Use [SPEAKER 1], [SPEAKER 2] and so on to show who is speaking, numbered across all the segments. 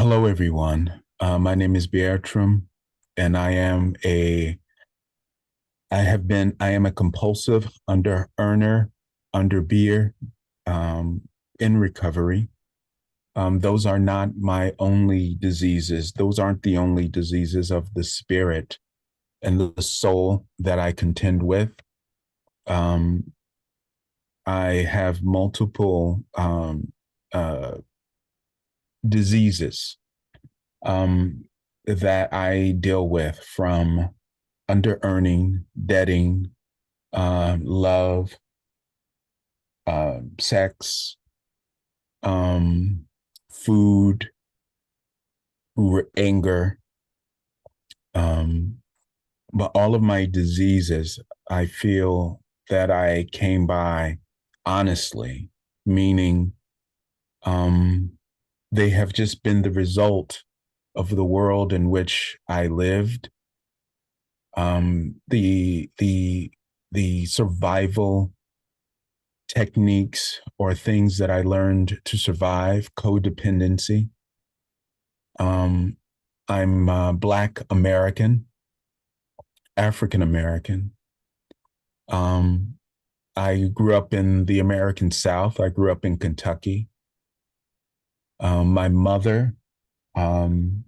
[SPEAKER 1] Hello, everyone. My name is Bertram, and I am a compulsive under earner, under beer, in recovery. Those are not my only diseases. Those aren't the only diseases of the spirit and the soul that I contend with. Um, I have multiple uh, diseases um, that I deal with, from under earning, debting, love, sex, um, food, anger. Um, but all of my diseases, I feel that I came by honestly, meaning um, they have just been the result of the world in which I lived. The survival techniques or things that I learned to survive, codependency. Um, I'm Black American, African American. Um, I grew up in the American South. I grew up in Kentucky. My mother um,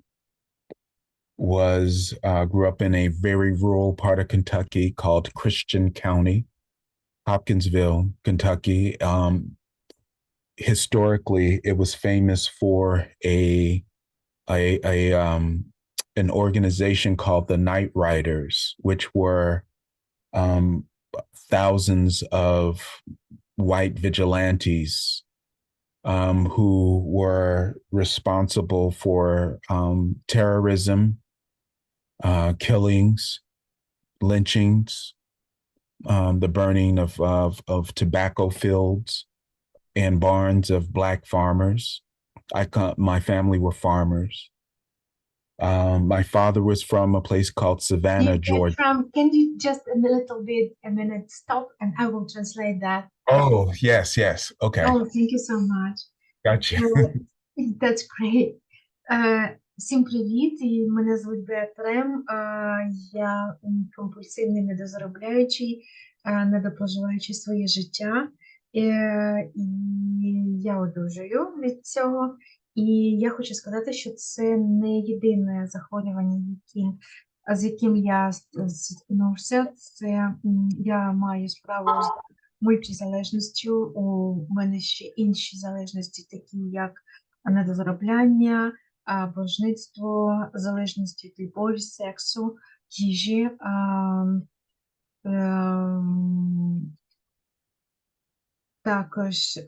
[SPEAKER 1] grew up in a very rural part of Kentucky called Christian County, Hopkinsville, Kentucky. Historically, it was famous for a an organization called the Night Riders, which were um, thousands of white vigilantes who were responsible for terrorism, killings, lynchings, the burning of tobacco fields and barns of Black farmers. My family were farmers. My father was from a place called Savannah, Georgia.
[SPEAKER 2] Bertram, can you just a minute stop and I will translate that.
[SPEAKER 1] Oh, yes, yes. Okay.
[SPEAKER 2] Oh, thank you so much.
[SPEAKER 1] Gotcha.
[SPEAKER 2] Uh, that's great. Всім привіт, і мене звуть Бертрем. Я компульсивний недозаробляючий, недопроживаючи своє життя. І я одужую від цього. І я хочу сказати, що це не єдине захворювання, з яким я зіткнувся. Я маю справу з мультизалежністю. У мене ще інші залежності, такі як недозаробляння, боржництво, залежності від любові, сексу, їжі, також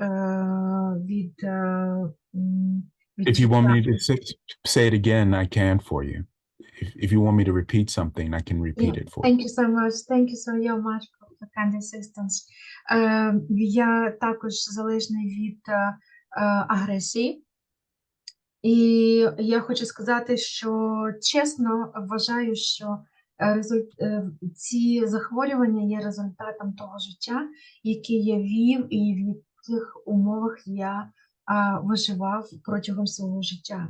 [SPEAKER 1] If you want
[SPEAKER 2] відчуття.
[SPEAKER 1] me to say it again, I can for you. If you want me to repeat something, I can
[SPEAKER 2] Yeah,
[SPEAKER 1] repeat it for you.
[SPEAKER 2] thank you so much. Thank you so much for the kind assistance. Я також залежний від агресії. І я хочу сказати, що чесно вважаю, що ці захворювання є результатом того життя, яке я вів, і в яких умовах я виживав протягом свого життя.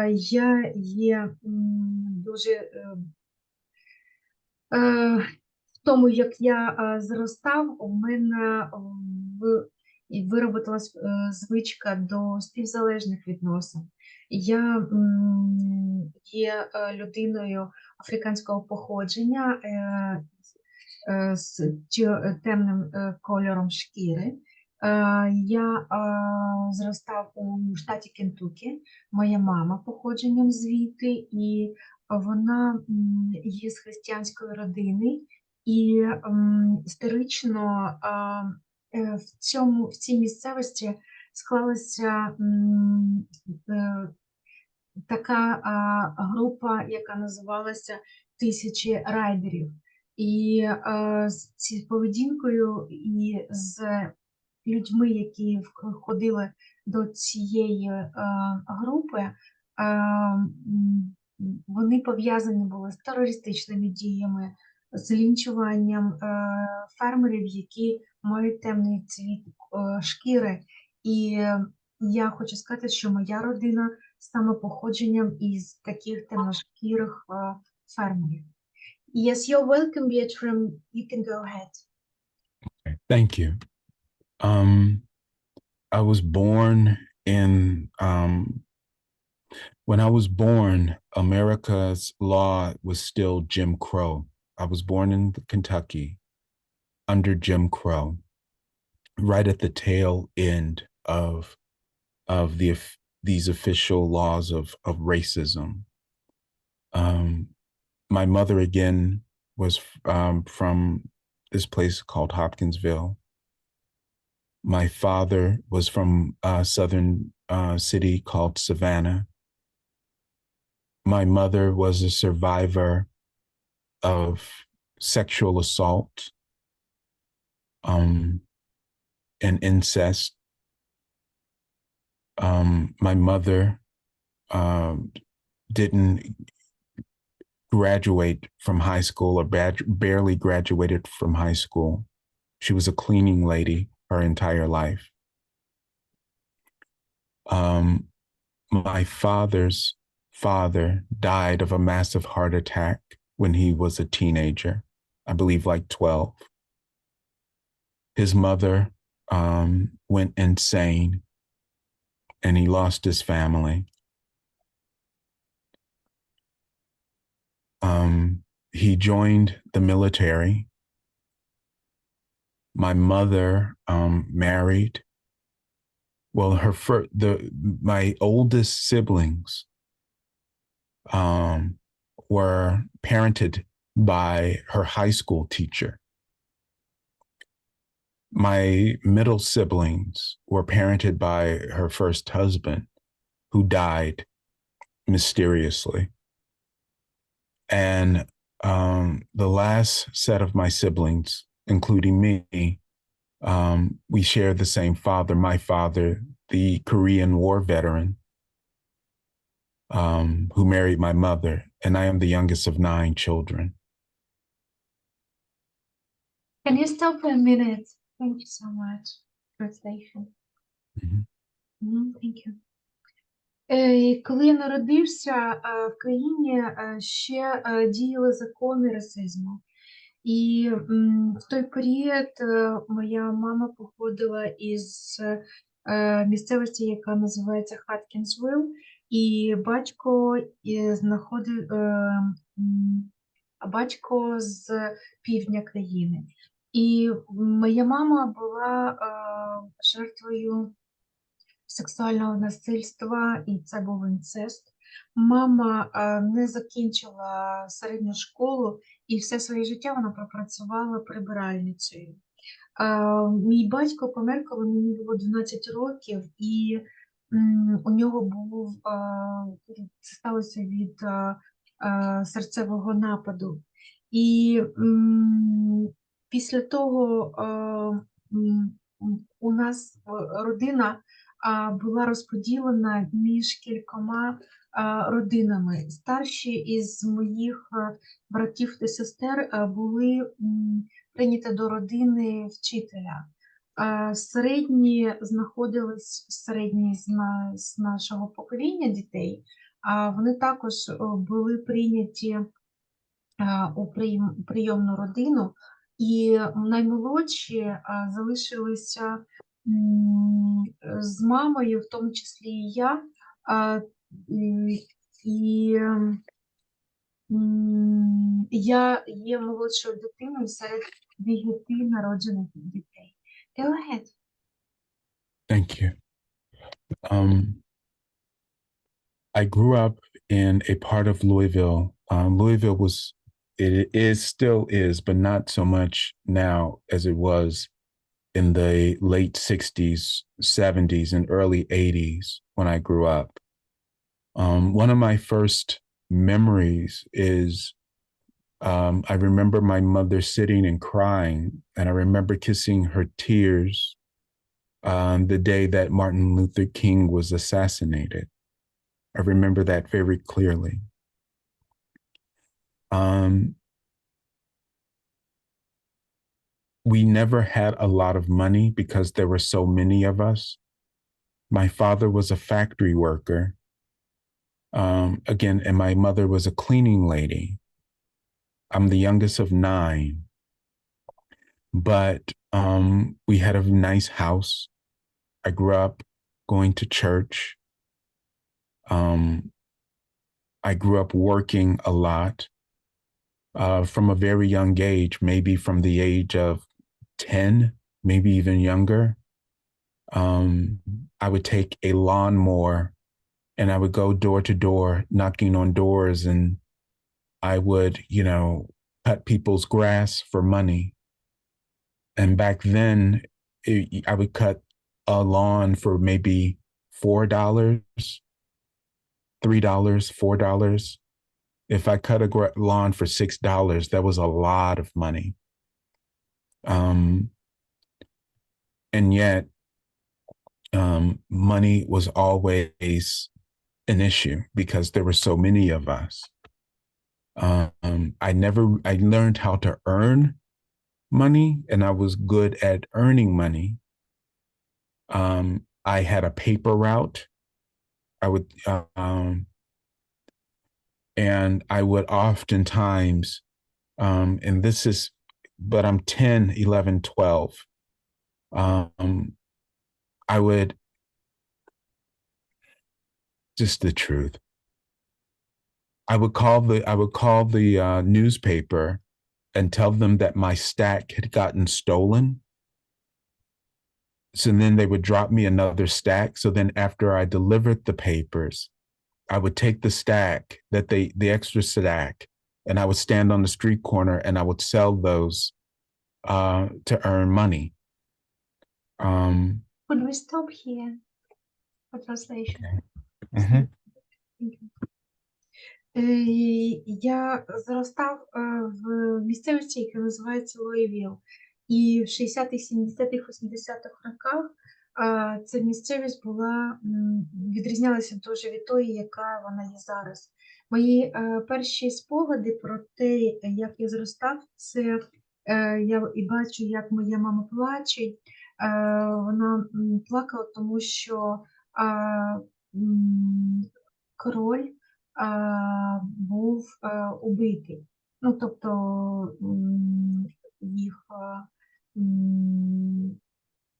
[SPEAKER 2] Я є дуже в тому, як я зростав, у мене виробилась звичка до співзалежних відносин. Я є людиною африканського походження з темним кольором шкіри. Я зростав у штаті Кентукі. Моя мама походженням звідти, і вона є з християнської родини, і історично в цій місцевості склалася така група, яка називалася «Тисячі райдерів». І з цією поведінкою і з людьми, які входили до цієї групи, вони пов'язані були з терористичними діями, з лінчуванням фермерів, які мають темний цвіт шкіри. І я хочу сказати, що моя родина саме походженням із таких темношкірих фермерів. Yes, you're welcome, Bertram. You can go ahead.
[SPEAKER 1] Thank you. Um, I was born in when I was born, America's law was still Jim Crow. I was born in Kentucky under Jim Crow, right at the tail end of these official laws of racism. Um, my mother again was from this place called Hopkinsville. My father was from a southern city called Savannah. My mother was a survivor of sexual assault um, and incest. My mother didn't graduate from high school or barely graduated from high school. She was a cleaning lady her entire life. My father's father died of a massive heart attack when he was a teenager, I believe like 12. His mother went insane and he lost his family. He joined the military. My mother married. Well, my oldest siblings were parented by her high school teacher. My middle siblings were parented by her first husband, who died mysteriously. And the last set of my siblings, including me, we share the same father. My father, the Korean War veteran, who married my mother, and I am the youngest of 9 children.
[SPEAKER 2] Can you stop for a minute? Thank you so much. Translation. Thank you. Коли я народився, в країні ще діяли закони расизму. І в той період моя мама походила із місцевості, яка називається Хаткінсвилл, і батько з півдня країни. І моя мама була жертвою сексуального насильства, і це був інцест. Мама не закінчила середню школу, і все своє життя вона пропрацювала прибиральницею. Мій батько помер, коли мені було 12 років, і у нього це сталося від серцевого нападу. І після того у нас родина була розподілена між кількома родинами. Старші із моїх братів та сестер були прийняті до родини вчителя. Середні знаходились з нашого покоління дітей, вони також були прийняті у прийомну родину, і наймолодші залишилися з мамою, в тому числі і я, і я є молодшою дитиною серед 9 народжених дітей. Go ahead.
[SPEAKER 1] Thank you. I grew up in a part of Louisville. Louisville still is, but not so much now as it was in the late 60s, 70s, and early 80s when I grew up. One of my first memories is I remember my mother sitting and crying, and I remember kissing her tears the day that Martin Luther King was assassinated. I remember that very clearly. We never had a lot of money because there were so many of us. My father was a factory worker, Again, and my mother was a cleaning lady. I'm the youngest of nine, but we had a nice house. I grew up going to church. Um, I grew up working a lot from a very young age, maybe from the age of 10, maybe even younger. Um, I would take a lawnmower and I would go door to door knocking on doors, and I would, cut people's grass for money. And back then, I would cut a lawn for maybe $4, $3, $4. If I cut a lawn for $6, that was a lot of money. Um, and yet, money was always an issue because there were so many of us. I learned how to earn money, and I was good at earning money. I had a paper route. I would, and I would oftentimes, and this is, but I'm 10, 11, 12. Um, I would, just the truth. I would call the newspaper and tell them that my stack had gotten stolen. So then they would drop me another stack. So then after I delivered the papers, I would take the stack the extra stack, and I would stand on the street corner and I would sell those to earn money. Um,
[SPEAKER 2] Could we stop here for translation?
[SPEAKER 1] okay. Mhm.
[SPEAKER 2] Thank you. Я зростав в місцевості, яка називається Луївіл. І в 60-х, 70-х, 80-х роках ця місцевість була, відрізнялася дуже від тої, яка вона є зараз. Мої перші спогади про те, як я зростав, це я і бачу, як моя мама плаче. Вона плакала, тому що король був убитий. Ну, тобто їх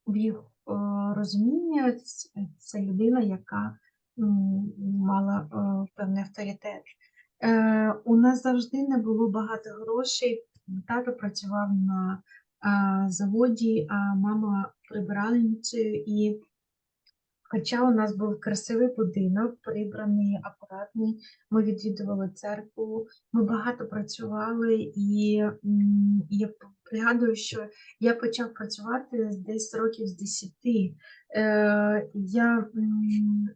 [SPEAKER 2] в їх розуміння це людина, яка мала певний авторитет. У нас завжди не було багато грошей. Тато працював на заводі, а мама прибиральницею. І хоча у нас був красивий будинок, прибраний, акуратний, ми відвідували церкву, ми багато працювали, і я пригадую, що я почав працювати десь років з 10.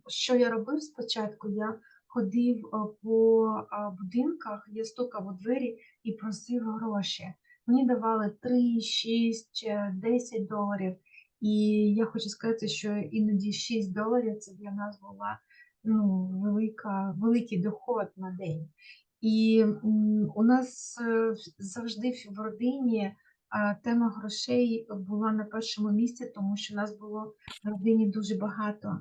[SPEAKER 2] Що я робив спочатку? Я ходив по будинках, я стукав у двері і просив гроші. Мені давали 3, 6, $10. І я хочу сказати, що іноді $6 це для нас була великий доход на день. І у нас завжди в родині тема грошей була на першому місці, тому що нас було в родині дуже багато.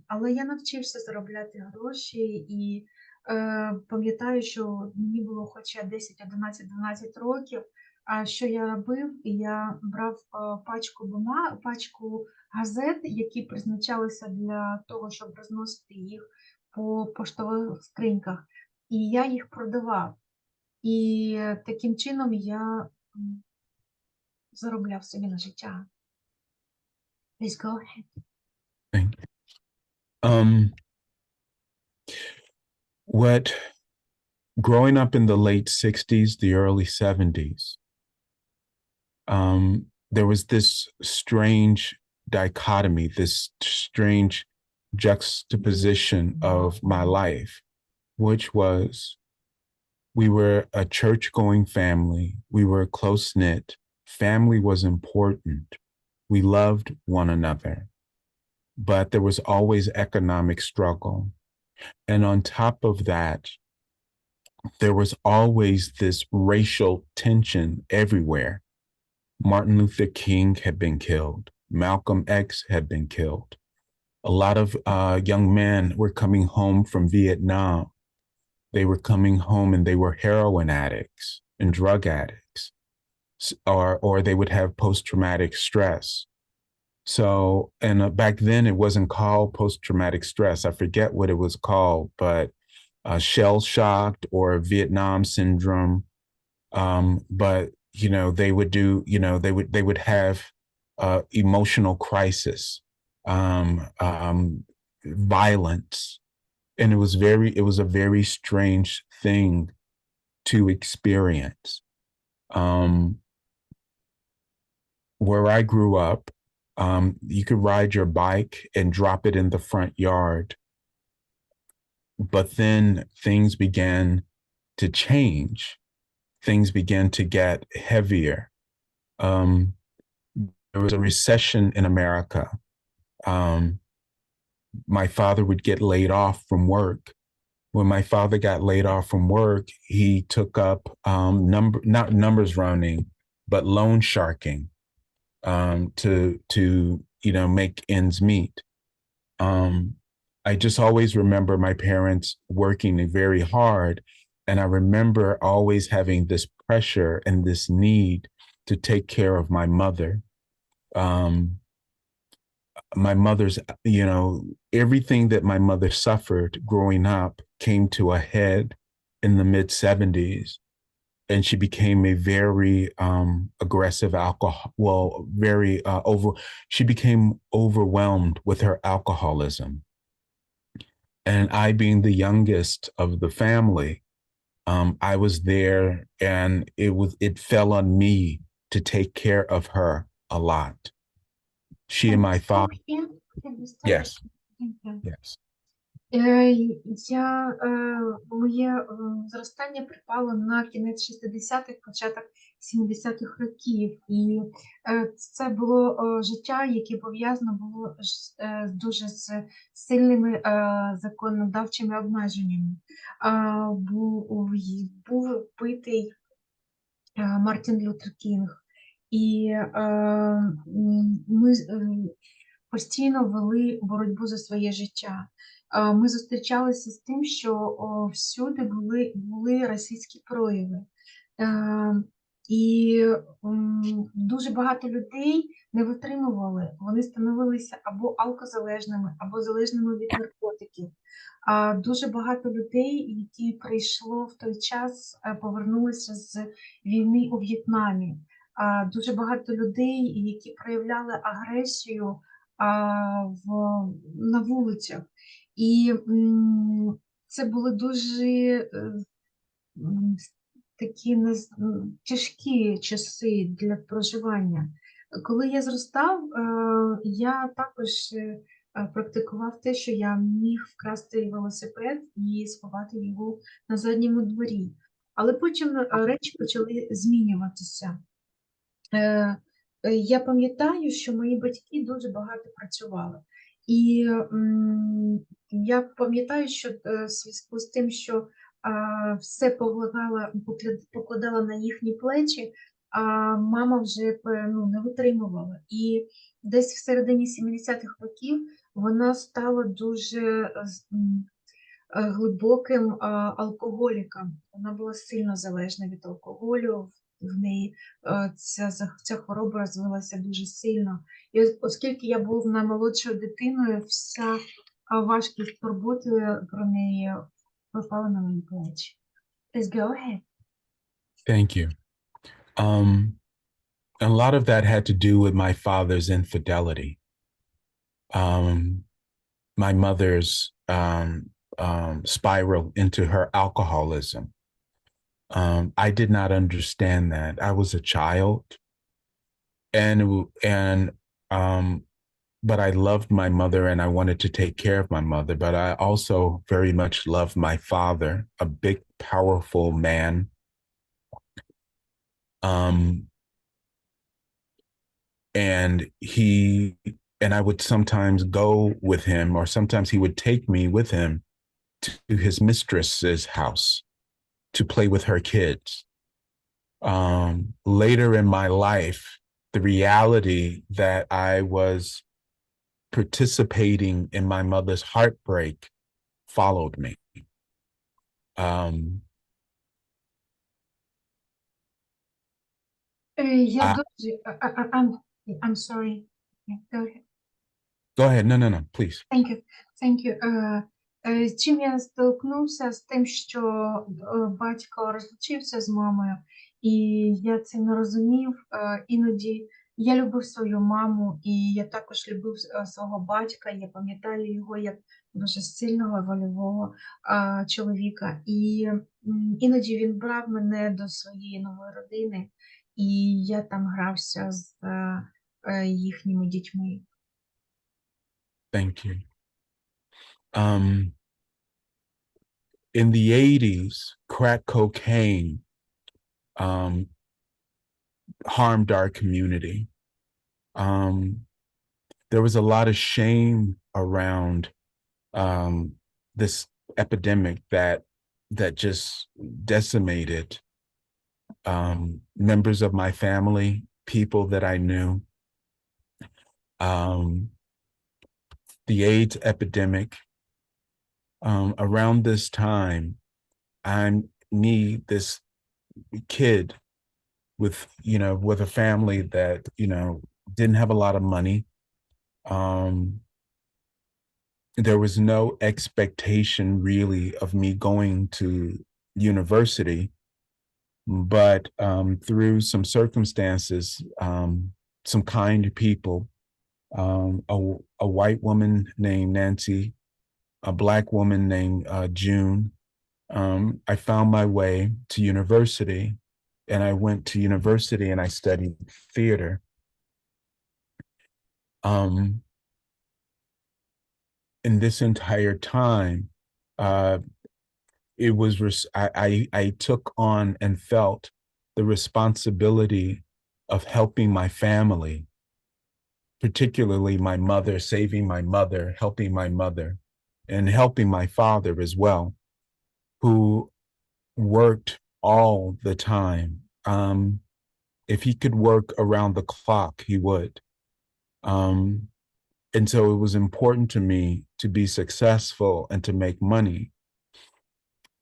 [SPEAKER 2] Але я навчився заробляти гроші і пам'ятаю, що мені було хоча 10, 11, 12 років. Що я робив? Я брав пачку газет, які призначалися для того, щоб розносити їх по поштових скриньках, і я їх продавав. І таким чином я заробляв собі на життя. Please go ahead.
[SPEAKER 1] Thank you. What growing up in the late 60s, the early 70s, there was this strange dichotomy, this strange juxtaposition of my life, which was we were a church going family. We were close knit. Family was important. We loved one another, but there was always economic struggle. And on top of that, there was always this racial tension everywhere. Martin Luther King had been killed. Malcolm X had been killed. A lot of young men were coming home from Vietnam. They were coming home and they were heroin addicts and drug addicts, or they would have post-traumatic stress. So, and back then it wasn't called post-traumatic stress. I forget what it was called, but shell shocked or Vietnam syndrome. But they would do, they would have emotional crisis, violence, and it was a very strange thing to experience. Um, where I grew up, you could ride your bike and drop it in the front yard. But then things began to change. Things began to get heavier. Um, there was a recession in America. Um, my father would get laid off from work. When my father got laid off from work, he took up not numbers running, but loan sharking, to make ends meet. Um, I just always remember my parents working very hard, and I remember always having this pressure and this need to take care of my mother. Um, my mother's, everything that my mother suffered growing up came to a head in the mid 70s. And she became a very aggressive alcohol, well, very she became overwhelmed with her alcoholism. And I, being the youngest of the family, I was there, and it fell on me to take care of her a lot. She and
[SPEAKER 2] Can you
[SPEAKER 1] my
[SPEAKER 2] stop
[SPEAKER 1] father,
[SPEAKER 2] here? Can you stop
[SPEAKER 1] yes,
[SPEAKER 2] here? Thank you.
[SPEAKER 1] yes.
[SPEAKER 2] Моє зростання припало на кінець 60-х, початок 70-х років, і це було життя, яке пов'язано було дуже з сильними законодавчими обмеженнями. Був вбитий Мартін Лютер Кінг, і ми постійно вели боротьбу за своє життя. Ми зустрічалися з тим, що всюди були російські прояви. І дуже багато людей не витримували, вони становилися або алкозалежними, або залежними від наркотиків. Дуже багато людей, які прийшло в той час, повернулися з війни у В'єтнамі. Дуже багато людей, які проявляли агресію на вулицях. І це були дуже такі тяжкі часи для проживання. Коли я зростав, я також практикував те, що я міг вкрасти велосипед і сховати його на задньому дворі. Але потім речі почали змінюватися. Я пам'ятаю, що мої батьки дуже багато працювали. І я пам'ятаю, що в зв'язку з тим, що все покладала на їхні плечі, а мама вже не витримувала. І десь в середині 70-х років вона стала дуже глибоким алкоголіком. Вона була сильно залежна від алкоголю, в неї ця хвороба розвилася дуже сильно. І оскільки я був наймолодшою дитиною, вся важкість турботи про неї випала на мої плечі. Please go ahead.
[SPEAKER 1] Thank you. A lot of that had to do with my father's infidelity. My mother's spiral into her alcoholism. I did not understand that. I was a child, but I loved my mother and I wanted to take care of my mother. But I also very much loved my father, a big, powerful man. And I would sometimes go with him, or sometimes he would take me with him to his mistress's house to play with her kids. Later in my life, the reality that I was participating in my mother's heartbreak followed me. Um,
[SPEAKER 2] Я
[SPEAKER 1] I,
[SPEAKER 2] дуже, I'm sorry. Yeah, go ahead.
[SPEAKER 1] go ahead. No, no, no, please.
[SPEAKER 2] Thank you. Thank you. З чим я столкнувся? З тим, що батько розлучився з мамою, і я це не розумів. Іноді я любив свою маму, і я також любив свого батька. Я пам'ятаю його як дуже сильного вольового чоловіка. І іноді він брав мене до своєї нової родини, і я там грався з їхніми дітьми.
[SPEAKER 1] Thank you. Um, in the 80s, crack cocaine harmed our community. There was a lot of shame around this epidemic that just decimated members of my family, people that I knew. The AIDS epidemic. Around this time, this kid with a family that, didn't have a lot of money. There was no expectation really of me going to university, but through some circumstances, some kind people, a white woman named Nancy, a black woman named June, I found my way to university, and I went to university and I studied theater. In this entire time, I took on and felt the responsibility of helping my family, particularly my mother, saving my mother, helping my mother, and helping my father as well, who worked all the time. If he could work around the clock, he would. And so it was important to me to be successful and to make money.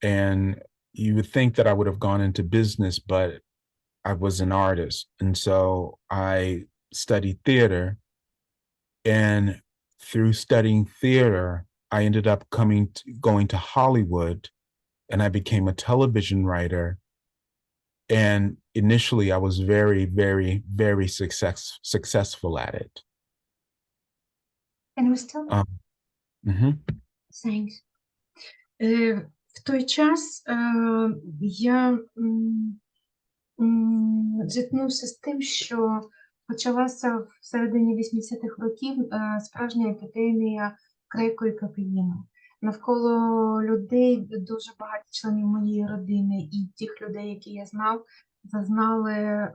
[SPEAKER 1] And you would think that I would have gone into business, but I was an artist. And so I studied theater. And through studying theater, I ended up going to Hollywood, and I became a television writer. And initially I was very, very, very successful at it.
[SPEAKER 2] And we still
[SPEAKER 1] Mhm.
[SPEAKER 2] Thanks. В той час я зіткнувся з тим, що почалася в середині 80-х років справжня епідемія креку і кокаїну. Навколо людей дуже багато членів моєї родини і тих людей, які я знав, зазнали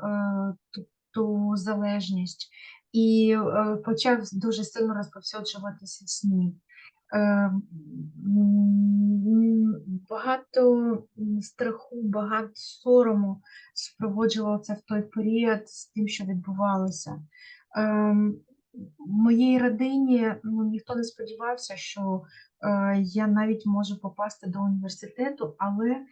[SPEAKER 2] ту залежність. І почав дуже сильно розповсюджуватися СНІД. Багато страху, багато сорому супроводжувало це в той період з тим, що відбувалося. В моїй родині ніхто не сподівався, що я навіть можу попасти до університету, але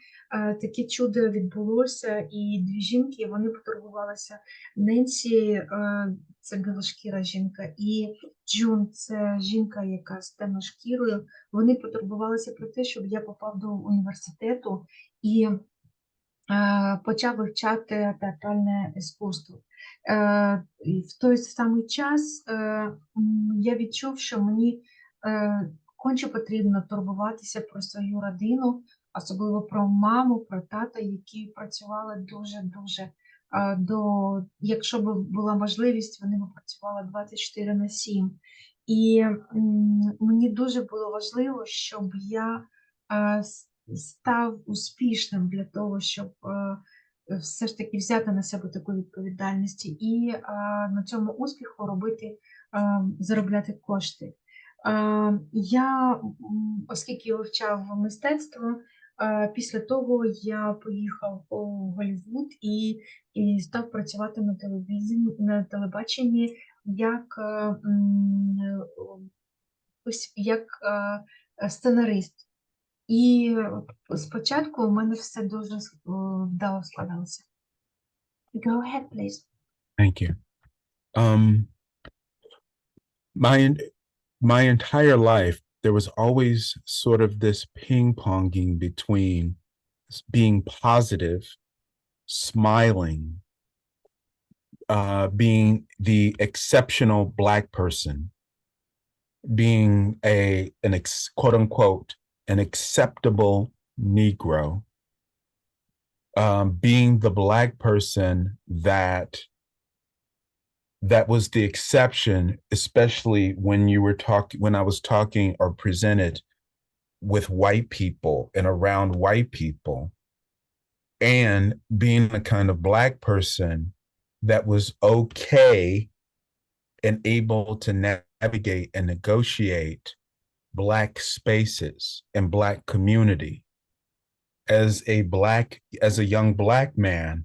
[SPEAKER 2] таке чудо відбулося, і дві жінки, вони потурбувалися. Ненсі – це білошкіра жінка, і Джун – це жінка, яка з темношкірою. Вони потурбувалися про те, щоб я попав до університету і почав вивчати театральне іскусство. І в той самий час я відчув, що мені конче потрібно турбуватися про свою родину, особливо про маму, про тата, які працювали дуже-дуже якщо б була можливість, вони б працювали 24/7. І мені дуже було важливо, щоб я став успішним для того, щоб все ж таки взяти на себе таку відповідальність і на цьому успіху заробляти кошти. Я, оскільки вивчав мистецтво, після того я поїхав у Голлівуд і став працювати на телебаченні як, як сценарист. І спочатку у мене все дуже вдало складалося. Go ahead, please.
[SPEAKER 1] Thank you. Um, my entire life, there was always sort of this ping-ponging between being positive, smiling, being the exceptional Black person, being quote unquote an acceptable Negro, being the Black person that was the exception, especially when I was talking or presented with white people and around white people, and being the kind of Black person that was okay and able to navigate and negotiate Black spaces and Black community. As a young Black man,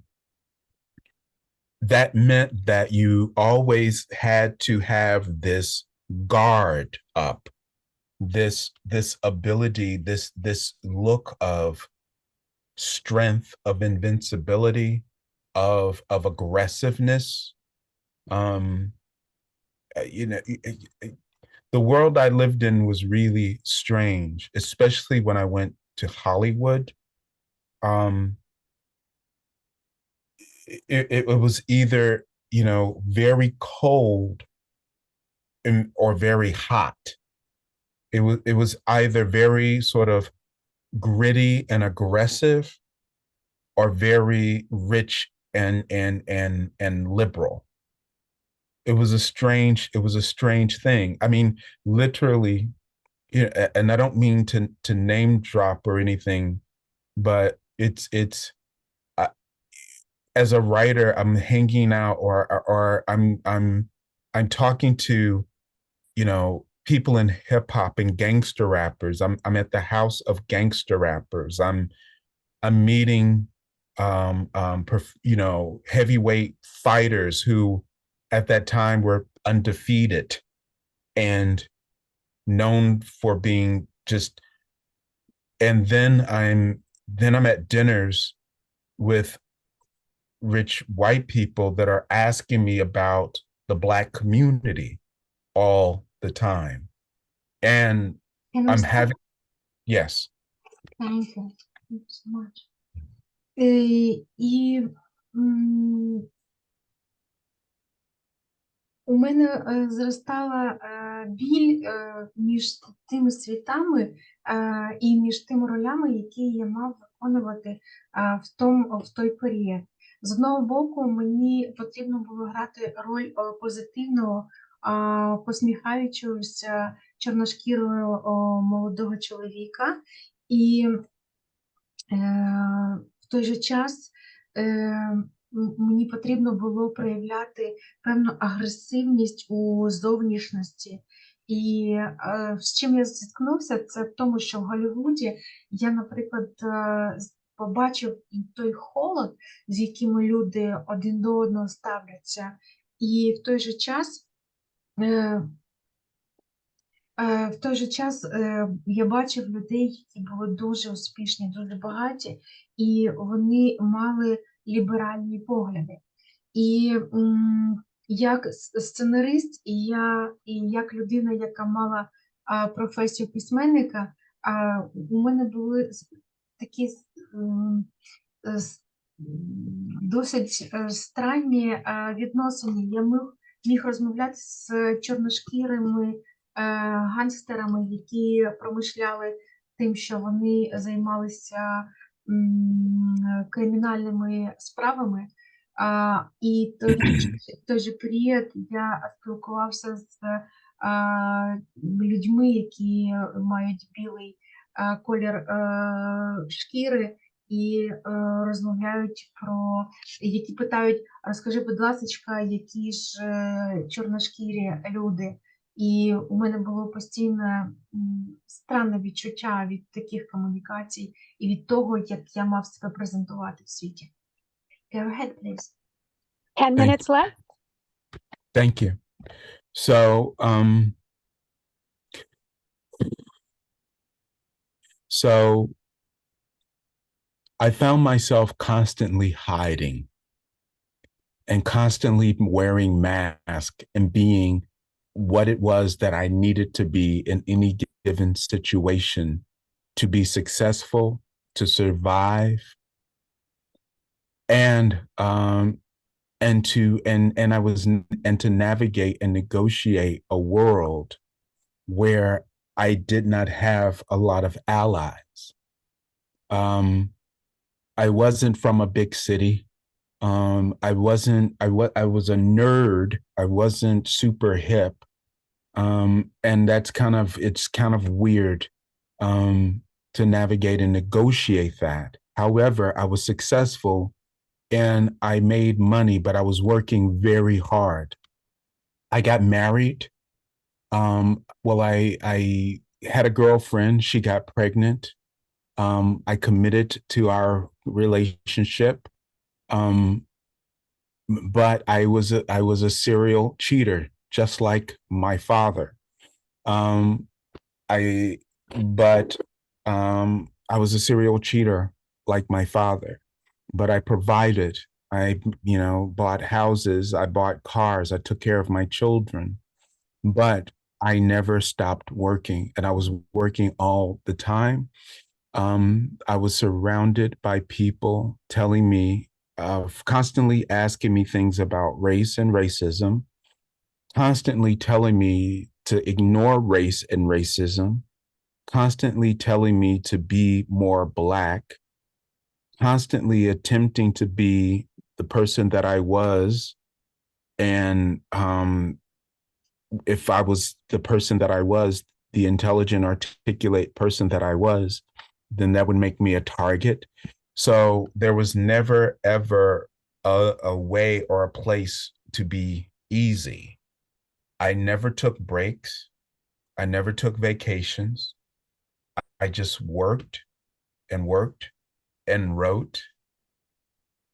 [SPEAKER 1] that meant that you always had to have this guard up, this ability, this look of strength, of invincibility, of aggressiveness. You know, the world I lived in was really strange, especially when I went to Hollywood. It was either, you know, very cold or very hot. It was either very sort of gritty and aggressive, or very rich and liberal. It was a strange thing. I mean, literally, you know, and I don't mean to name drop or anything, but it's as a writer, I'm hanging out, or I'm talking to, you know, people in hip hop and gangster rappers. I'm at the house of gangster rappers. I'm meeting you know, heavyweight fighters who at that time were undefeated and known for being just, and then I'm at dinners with rich white people that are asking me about the Black community all the time. And
[SPEAKER 2] Can we
[SPEAKER 1] I'm
[SPEAKER 2] start?
[SPEAKER 1] having, yes.
[SPEAKER 2] Thank you. Thank you so much. І у мене зростала біль між тими світами і між тими ролями, які я мав виконувати в той період. З одного боку, мені потрібно було грати роль позитивного, посміхаючогося чорношкірого молодого чоловіка, і в той же час мені потрібно було проявляти певну агресивність у зовнішності. І з чим я зіткнувся, це в тому, що в Голлівуді я, наприклад, побачив той холод, з яким люди один до одного ставляться. І в той же час я бачив людей, які були дуже успішні, дуже багаті, і вони мали ліберальні погляди. І як сценарист, і як людина, яка мала професію письменника, у мене були такі досить странні відносини. Я міг розмовляти з чорношкірими гангстерами, які промишляли тим, що вони займалися кримінальними справами. І в той же період я спілкувався з людьми, які мають білий колір шкіри, і розмовляють які питають: розкажи, будь ласка, які ж чорношкірі люди. І у мене було постійне странне відчуття від таких комунікацій і від того, як я мав себе презентувати в світі. Go ahead, please.
[SPEAKER 3] 10 minutes left.
[SPEAKER 1] Thank you. So, so I found myself constantly hiding and constantly wearing mask and being what it was that I needed to be in any given situation to be successful, to survive, and and to navigate and negotiate a world where I did not have a lot of allies. Um, I wasn't from a big city. I was a nerd. I wasn't super hip. And it's kind of weird um, to navigate and negotiate that. However, I was successful and I made money, but I was working very hard. I got married. I had a girlfriend. She got pregnant. I committed to our relationship. Um, but I was a serial cheater, just like my father. Um, I but I was a serial cheater like my father, but I provided. I, bought houses, I bought cars, I took care of my children, but I never stopped working and I was working all the time. I was surrounded by people telling me, constantly asking me things about race and racism, constantly telling me to ignore race and racism, constantly telling me to be more Black, constantly attempting to be the person that I was. And if I was the person that I was, the intelligent, articulate person that I was, then that would make me a target. So there was never, ever a way or a place to be easy. I never took breaks. I never took vacations. I just worked and wrote.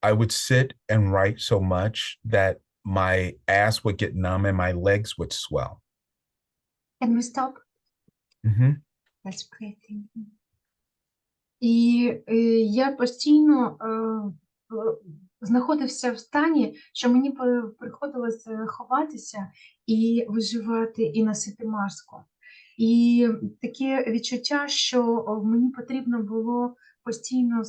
[SPEAKER 1] I would sit and write so much that my ass would get numb and my legs would swell.
[SPEAKER 2] Can we stop?
[SPEAKER 1] Mm-hmm.
[SPEAKER 2] That's great. Thank you. І я постійно знаходився в стані, що мені приходилось ховатися і виживати, і носити маску. І таке відчуття, що мені потрібно було постійно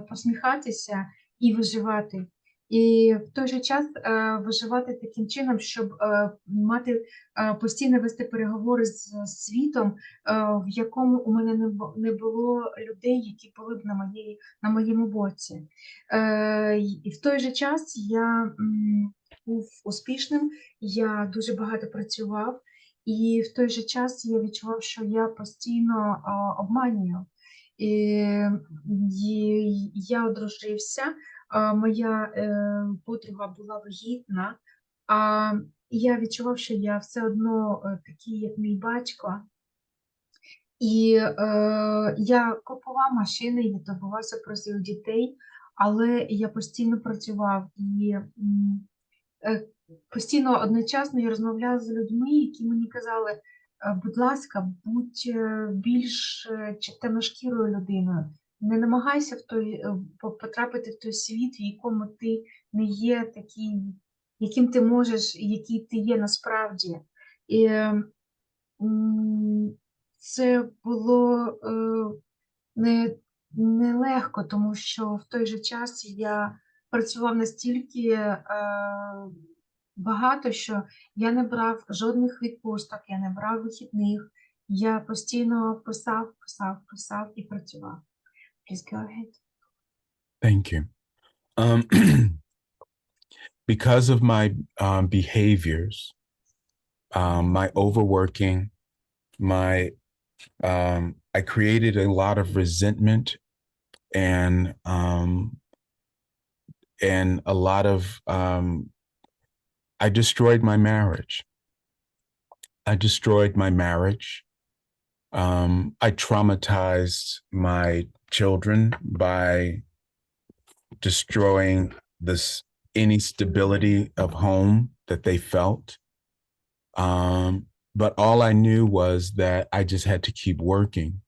[SPEAKER 2] посміхатися і виживати. І в той же час виживати таким чином, щоб мати постійно вести переговори з світом, в якому у мене не було людей, які були б на моєму боці. І в той же час я був успішним, я дуже багато працював, і в той же час я відчував, що я постійно обманюю. І я одружився, моя подруга була вагітна, а я відчував, що я все одно такий, як мій батько. І я купував машини, я турбувався про своїх дітей, але я постійно працював і постійно одночасно я розмовляла з людьми, які мені казали, будь ласка, будь більш темношкірою людиною. Не намагайся потрапити в той світ, в якому ти не є таким, яким ти можеш, який ти є насправді. І це було нелегко, тому що в той же час я працював настільки багато, що я не брав жодних відпусток, я не брав вихідних, я постійно писав і працював. Please go ahead.
[SPEAKER 1] Thank you. Because of my behaviors, my overworking, I created a lot of resentment and a lot of I destroyed my marriage. I destroyed my marriage. I traumatized my children by destroying any stability of home that they felt. But all I knew was that I just had to keep working.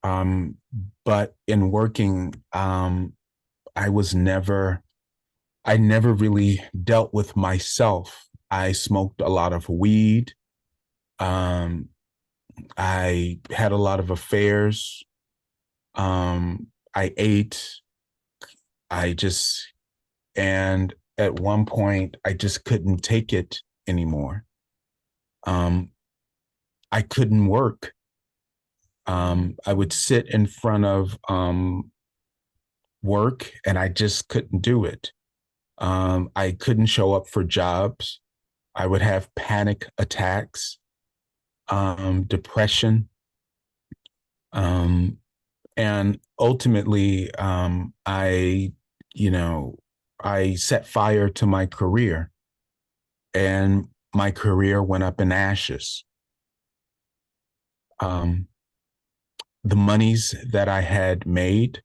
[SPEAKER 1] Um, but in working, I was never, I never really dealt with myself. I smoked a lot of weed. Um, I had a lot of affairs. I ate. I just, and at one point, I just couldn't take it anymore. Um, I couldn't work. I would sit in front of work and I just couldn't do it. I couldn't show up for jobs. I would have panic attacks, depression, um, and ultimately, you know, I set fire to my career, and my career went up in ashes. Um, the monies that I had made,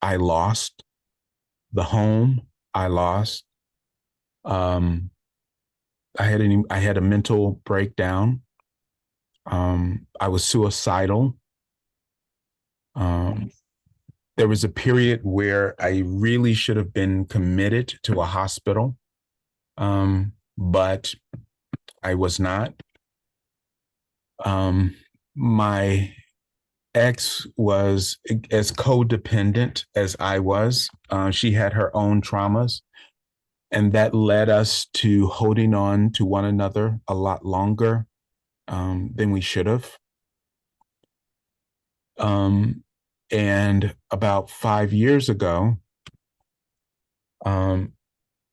[SPEAKER 1] I lost. The home, I lost. Um, I had a mental breakdown. I was suicidal. Um, there was a period where I really should have been committed to a hospital, but I was not. My ex was as codependent as I was. She had her own traumas, and that led us to holding on to one another a lot longer than we should have. Um, and about 5 years ago, um,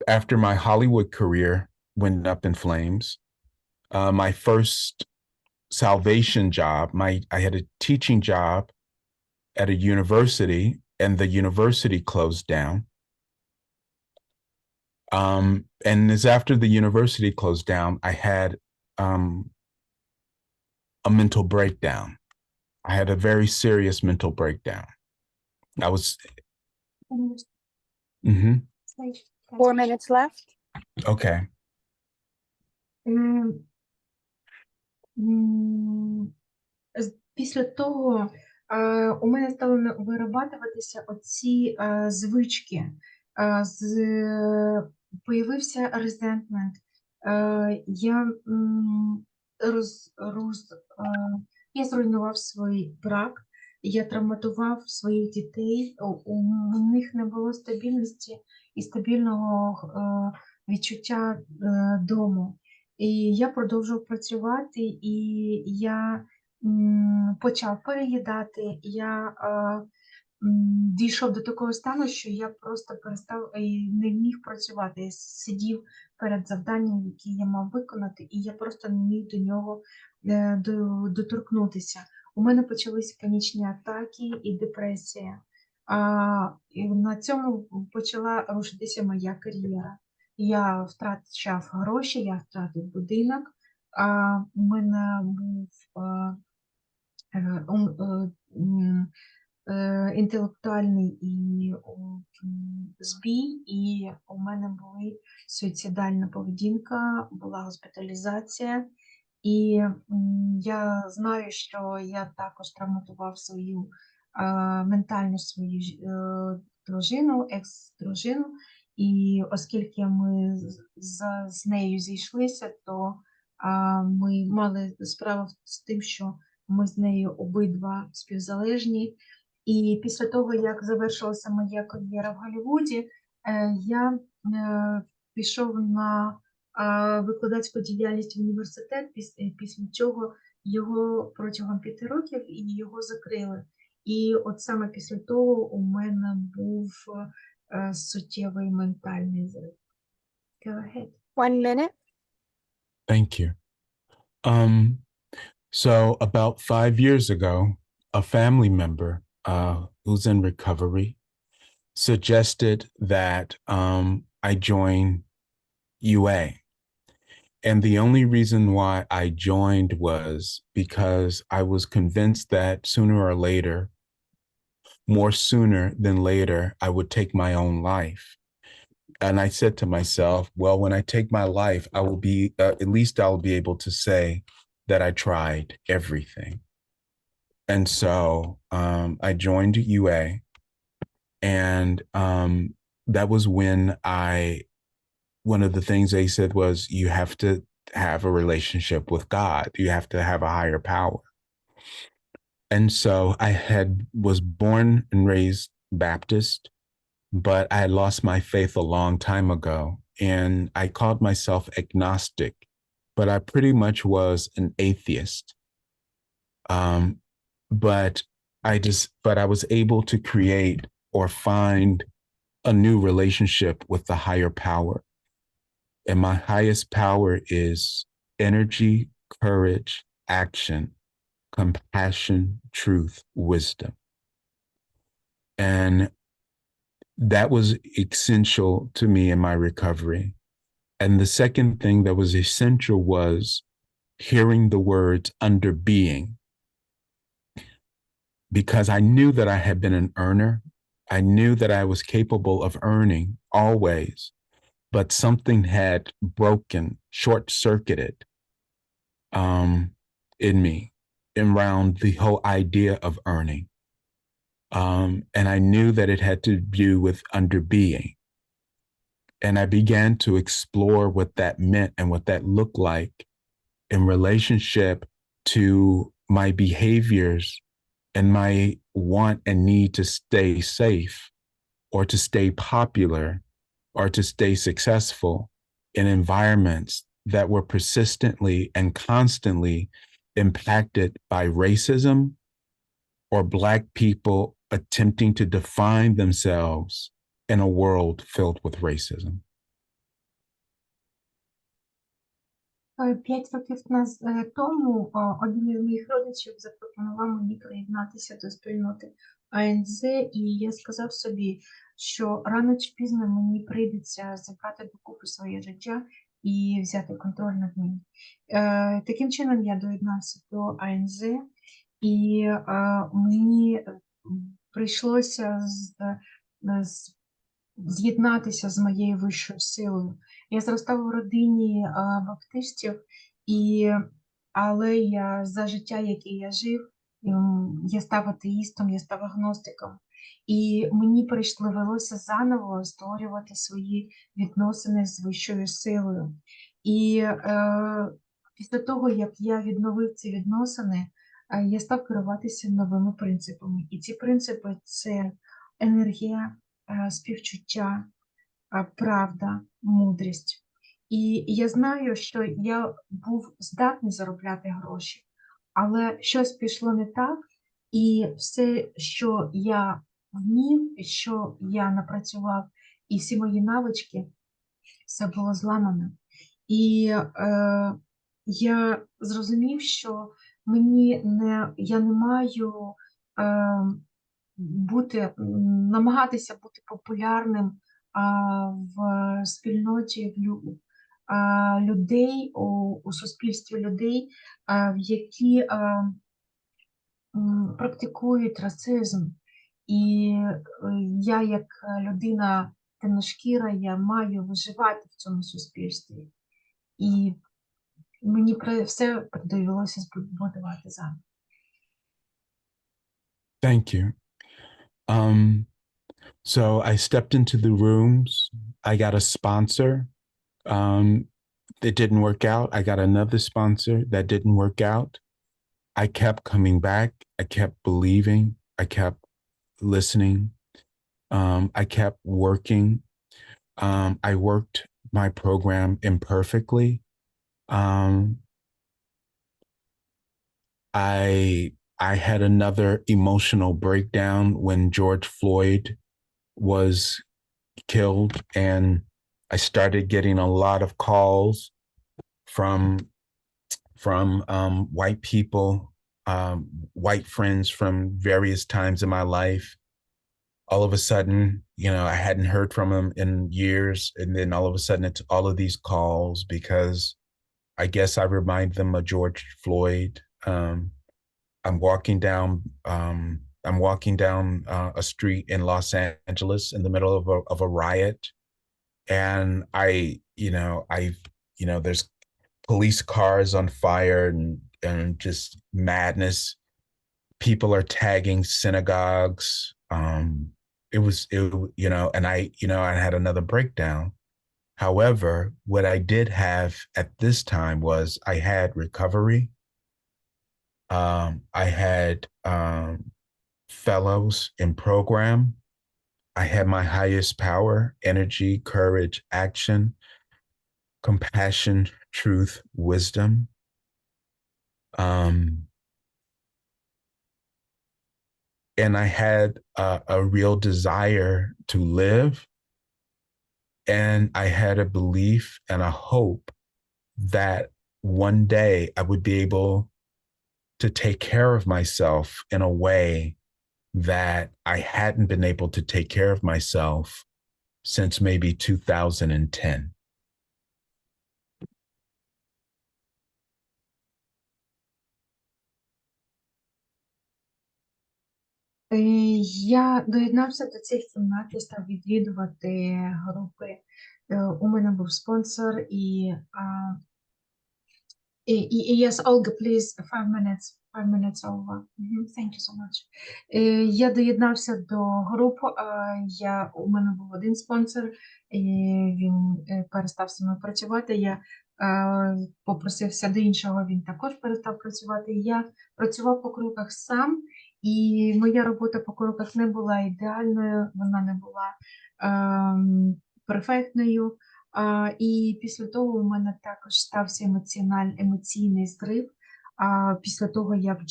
[SPEAKER 1] after my Hollywood career went up in flames, my first salvation job, I had a teaching job at a university, and the university closed down. And as after the university closed down, I had um, a mental breakdown. I had a very serious mental breakdown. I was, mhm,
[SPEAKER 3] 4 minutes left.
[SPEAKER 1] okay.
[SPEAKER 2] М, м, Після того у мене стали вирабатуватися оці звички. Появився resentment. М, роз, роз, е, я зруйнував свій брак, я травматував своїх дітей, у них не було стабільності і стабільного відчуття дому. І я продовжував працювати, і я почав переїдати. Я дійшов до такого стану, що я просто перестав і не міг працювати. Я сидів перед завданням, яке я мав виконати, і я просто не міг до нього доторкнутися. У мене почалися панічні атаки і депресія. І на цьому почала рушитися моя кар'єра. Я втрачав гроші, я втратив будинок, у мене був інтелектуальний і збій, і у мене були суїцидальна поведінка, була госпіталізація. І я знаю, що я також травматував свою ментально свою дружину, екс-дружину. І оскільки ми з нею зійшлися, то ми мали справу з тим, що ми з нею обидва співзалежні. І після того, як завершилася моя кар'єра в Голлівуді, я пішов на викладацьку діяльність в університет, після чого його протягом 5 років і його закрили. І от саме після того у мене був суттєвий ментальний зрив. Go ahead.
[SPEAKER 3] 1 minute.
[SPEAKER 1] Thank you. So about 5 years ago, a family member who's in recovery suggested that I join UA. And the only reason why I joined was because I was convinced that sooner or later, more sooner than later, I would take my own life. And I said to myself, well, when I take my life, I will be, at least I'll be able to say that I tried everything. And so I joined UA, and that was when one of the things they said was, you have to have a relationship with God. You have to have a higher power. And so was born and raised Baptist, but I had lost my faith a long time ago. And I called myself agnostic, but I pretty much was an atheist. Um, but but I was able to create or find a new relationship with the higher power. And my highest power is energy, courage, action, compassion, truth, wisdom. And that was essential to me in my recovery. And the second thing that was essential was hearing the words under being, because I knew that I had been an earner. I knew that I was capable of earning always, but something had broken, short circuited in me around the whole idea of earning. And I knew that it had to do with under being. And I began to explore what that meant and what that looked like in relationship to my behaviors and my want and need to stay safe or to stay popular or to stay successful in environments that were persistently and constantly impacted by racism or Black people attempting to define themselves in a world filled with racism.
[SPEAKER 2] 5 років тому один із моїх родичів запропонував мені приєднатися до спільноти АНЗ, і я сказав собі, що рано чи пізно мені прийдеться зібрати докупи своє життя і взяти контроль над ним. Таким чином я доєднався до АНЗ, і мені прийшлося з'єднатися з моєю вищою силою. Я зростав у родині баптистів, але я за життя, яке я жив, я став атеїстом, я став агностиком. І мені довелося заново створювати свої відносини з вищою силою. І після того, як я відновив ці відносини, я став керуватися новими принципами. І ці принципи – це енергія, співчуття, правда, мудрість. І я знаю, що я був здатний заробляти гроші, але щось пішло не так, і все, що я вмів, що я напрацював, і всі мої навички, все було зламано. І я зрозумів, що я не маю намагатися бути популярним в спільноті людей, у суспільстві людей, які практикують расизм. І я, як людина темношкіра, я маю виживати в цьому суспільстві. І мені все довелося збудувати заново.
[SPEAKER 1] Thank you. So I stepped into the rooms. I got a sponsor. It didn't work out. I got another sponsor that didn't work out. I kept coming back. I kept believing. I kept listening. I kept working. I worked my program imperfectly. I had another emotional breakdown when George Floyd was killed, and I started getting a lot of calls from white people, white friends from various times in my life. All of a sudden, I hadn't heard from them in years, and then all of a sudden it's all of these calls because I guess I remind them of George Floyd. I'm walking down a street in Los Angeles in the middle of a riot, and there's police cars on fire and just madness. People are tagging synagogues. I had another breakdown. However, what I did have at this time was I had recovery. I had fellows in program. I had my highest power, energy, courage, action, compassion, truth, wisdom. And I had a real desire to live. And I had a belief and a hope that one day I would be able to take care of myself in a way that I hadn't been able to take care of myself since maybe 2010.
[SPEAKER 2] Я доєднався до цих кімнат і став відвідувати групи. У мене був спонсор yes, Olga, please, 5 minutes over. Thank you so much. Я доєднався до груп. У мене був один спонсор, і він перестав зі мною працювати. Я попросився до іншого, він також перестав працювати. Я працював по кроках сам, і моя робота по кроках не була ідеальною, вона не була перфектною. І після того у мене також стався емоційний зрив. Після того, як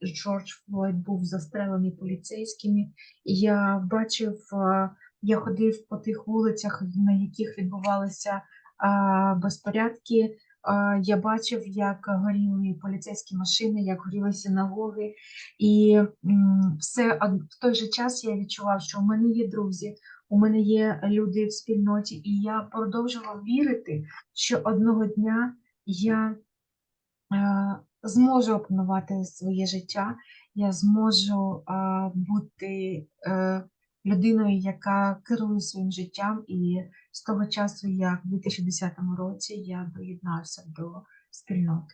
[SPEAKER 2] Джордж Флойд був застрелений поліцейськими, я ходив по тих вулицях, на яких відбувалися безпорядки. Я бачив, як горіли поліцейські машини, як горіли синагоги. І в той же час я відчував, що у мене є друзі, у мене є люди в спільноті, і я продовжував вірити, що одного дня я зможу опанувати своє життя, я зможу бути людиною, яка керує своїм життям. І з того часу, як в 2010 році, я доєднався до спільноти.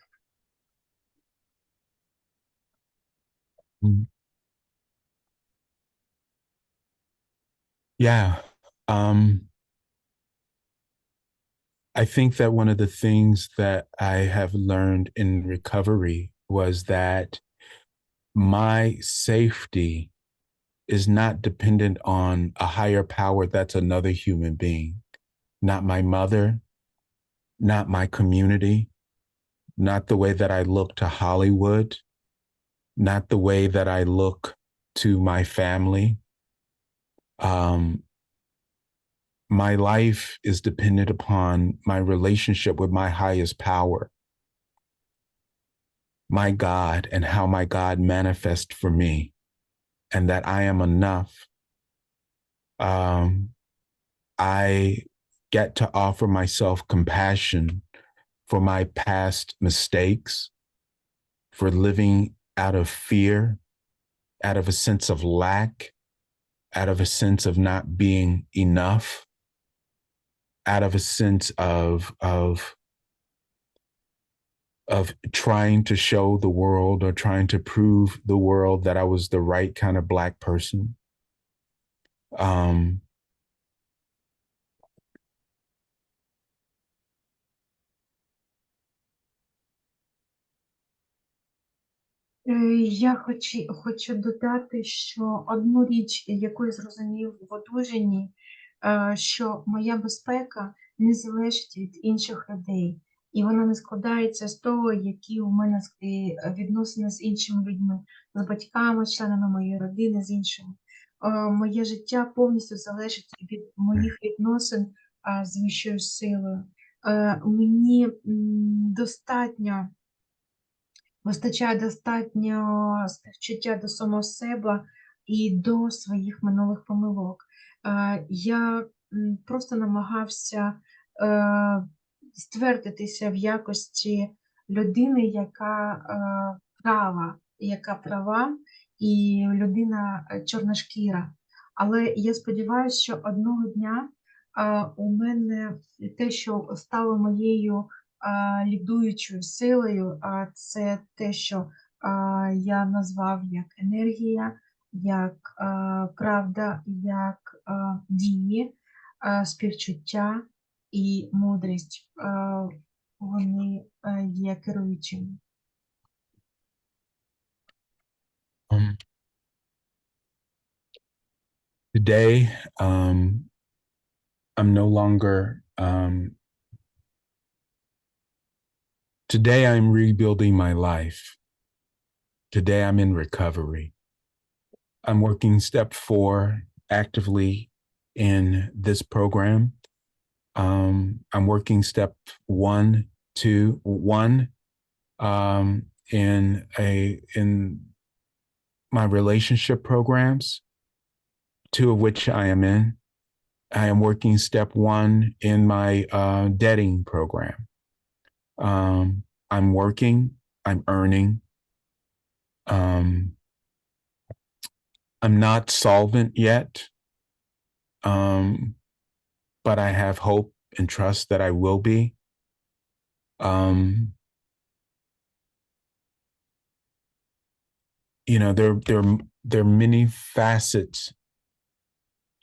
[SPEAKER 1] Yeah. I think that one of the things that I have learned in recovery was that my safety is not dependent on a higher power that's another human being, not my mother, not my community, not the way that I look to Hollywood, not the way that I look to my family. My life is dependent upon my relationship with my highest power, my God, and how my God manifests for me, and that I am enough. I get to offer myself compassion for my past mistakes, for living out of fear, out of a sense of lack, out of a sense of not being enough, out of a sense of trying to show the world or trying to prove the world that I was the right kind of Black person.
[SPEAKER 2] Я хочу додати, що одну річ, яку я зрозумів в одужанні, що моя безпека не залежить від інших людей. І вона не складається з того, які у мене відносини з іншими людьми, з батьками, членами моєї родини, з іншими. Моє життя повністю залежить від моїх відносин з вищою силою. Мені вистачає достатньо співчуття до самого себе і до своїх минулих помилок. Я просто намагався ствердитися в якості людини, яка права, і людина чорношкіра. Але я сподіваюся, що одного дня у мене те, що стало моєю лідуючою силою, це те, що я назвав як енергія, як правда, як дії, співчуття і мудрість. Вони є керуючими.
[SPEAKER 1] Today, I'm no longer, today I'm rebuilding my life. Today I'm in recovery. I'm working step 4 actively in this program. I'm working step 1, 2, 1 in my relationship programs, 2 of which I am in. I am working step 1 in my dating program. I'm working, I'm earning. I'm not solvent yet, but I have hope and trust that I will be. You know, there are many facets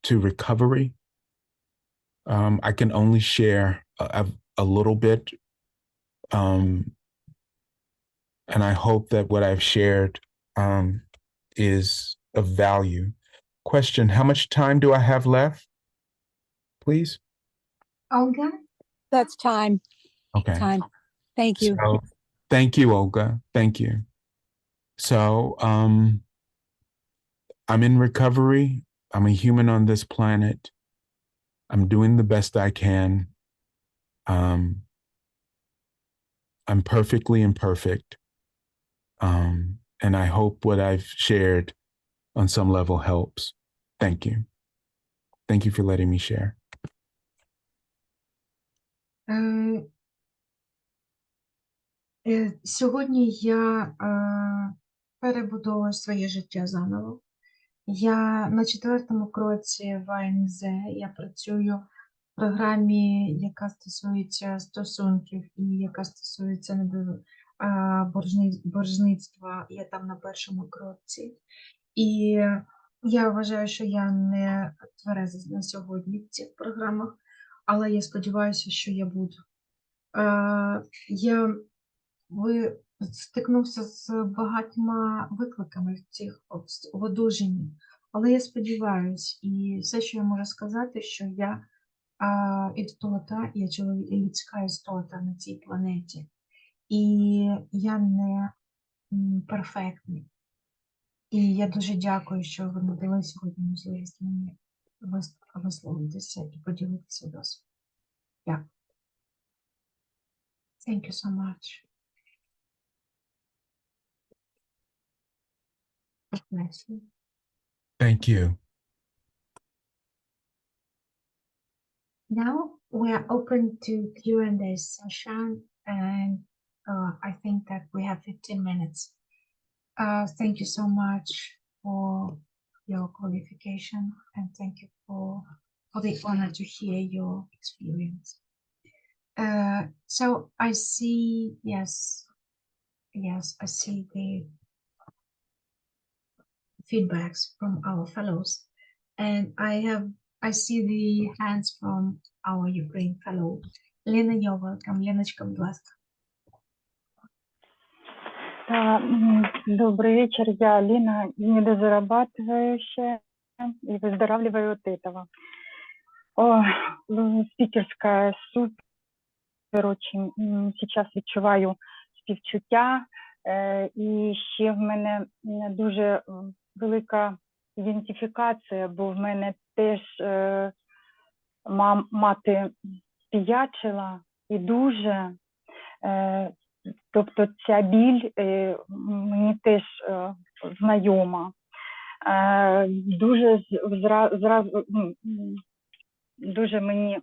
[SPEAKER 1] to recovery. I can only share a little bit, and I hope that what I've shared is of value. Question: how much time do I have left, please?
[SPEAKER 2] Olga?
[SPEAKER 3] That's time.
[SPEAKER 1] Okay.
[SPEAKER 3] Time. Thank you.
[SPEAKER 1] So, thank you, Olga. Thank you. So, I'm in recovery. I'm a human on this planet. I'm doing the best I can. I'm perfectly imperfect. And I hope what I've shared on some level helps. Thank you. Thank you for letting me share.
[SPEAKER 2] Сьогодні я перебудовую своє життя заново. Я на 4-му кроці в АНЗ, я працюю в програмі, яка стосується стосунків і яка стосується боржництва, я там на 1-му кроці. І я вважаю, що я не твереза на сьогодні в цих програмах, але я сподіваюся, що я буду. Я стикнувся з багатьма викликами в одужанні, але я сподіваюся, і все, що я можу сказати, що я істота, я людська істота на цій планеті, і я не перфектний. І я дуже дякую, що ви надали сьогодні можливість мені висловитися і поділитися досвідом. Дякую. Thank you so much. God bless you.
[SPEAKER 1] Thank you.
[SPEAKER 2] Now we are open to Q&A session, and I think that we have 15 minutes. Thank you so much for your qualification, and thank you for the honor to hear your experience. So I see, yes, I see the feedbacks from our fellows, and I see the hands from our Ukraine fellow. Lena, you're welcome. Леночка, будь ласка.
[SPEAKER 4] Добрый вечер, я Алина, недозарабатывающая и выздоравливаю от этого. Спикерская супер, очень сейчас відчуваю співчуття, і ще в мене дуже велика ідентифікація, бо в мене теж мати піячила і дуже, тобто ця біль мені теж знайома. Дуже мені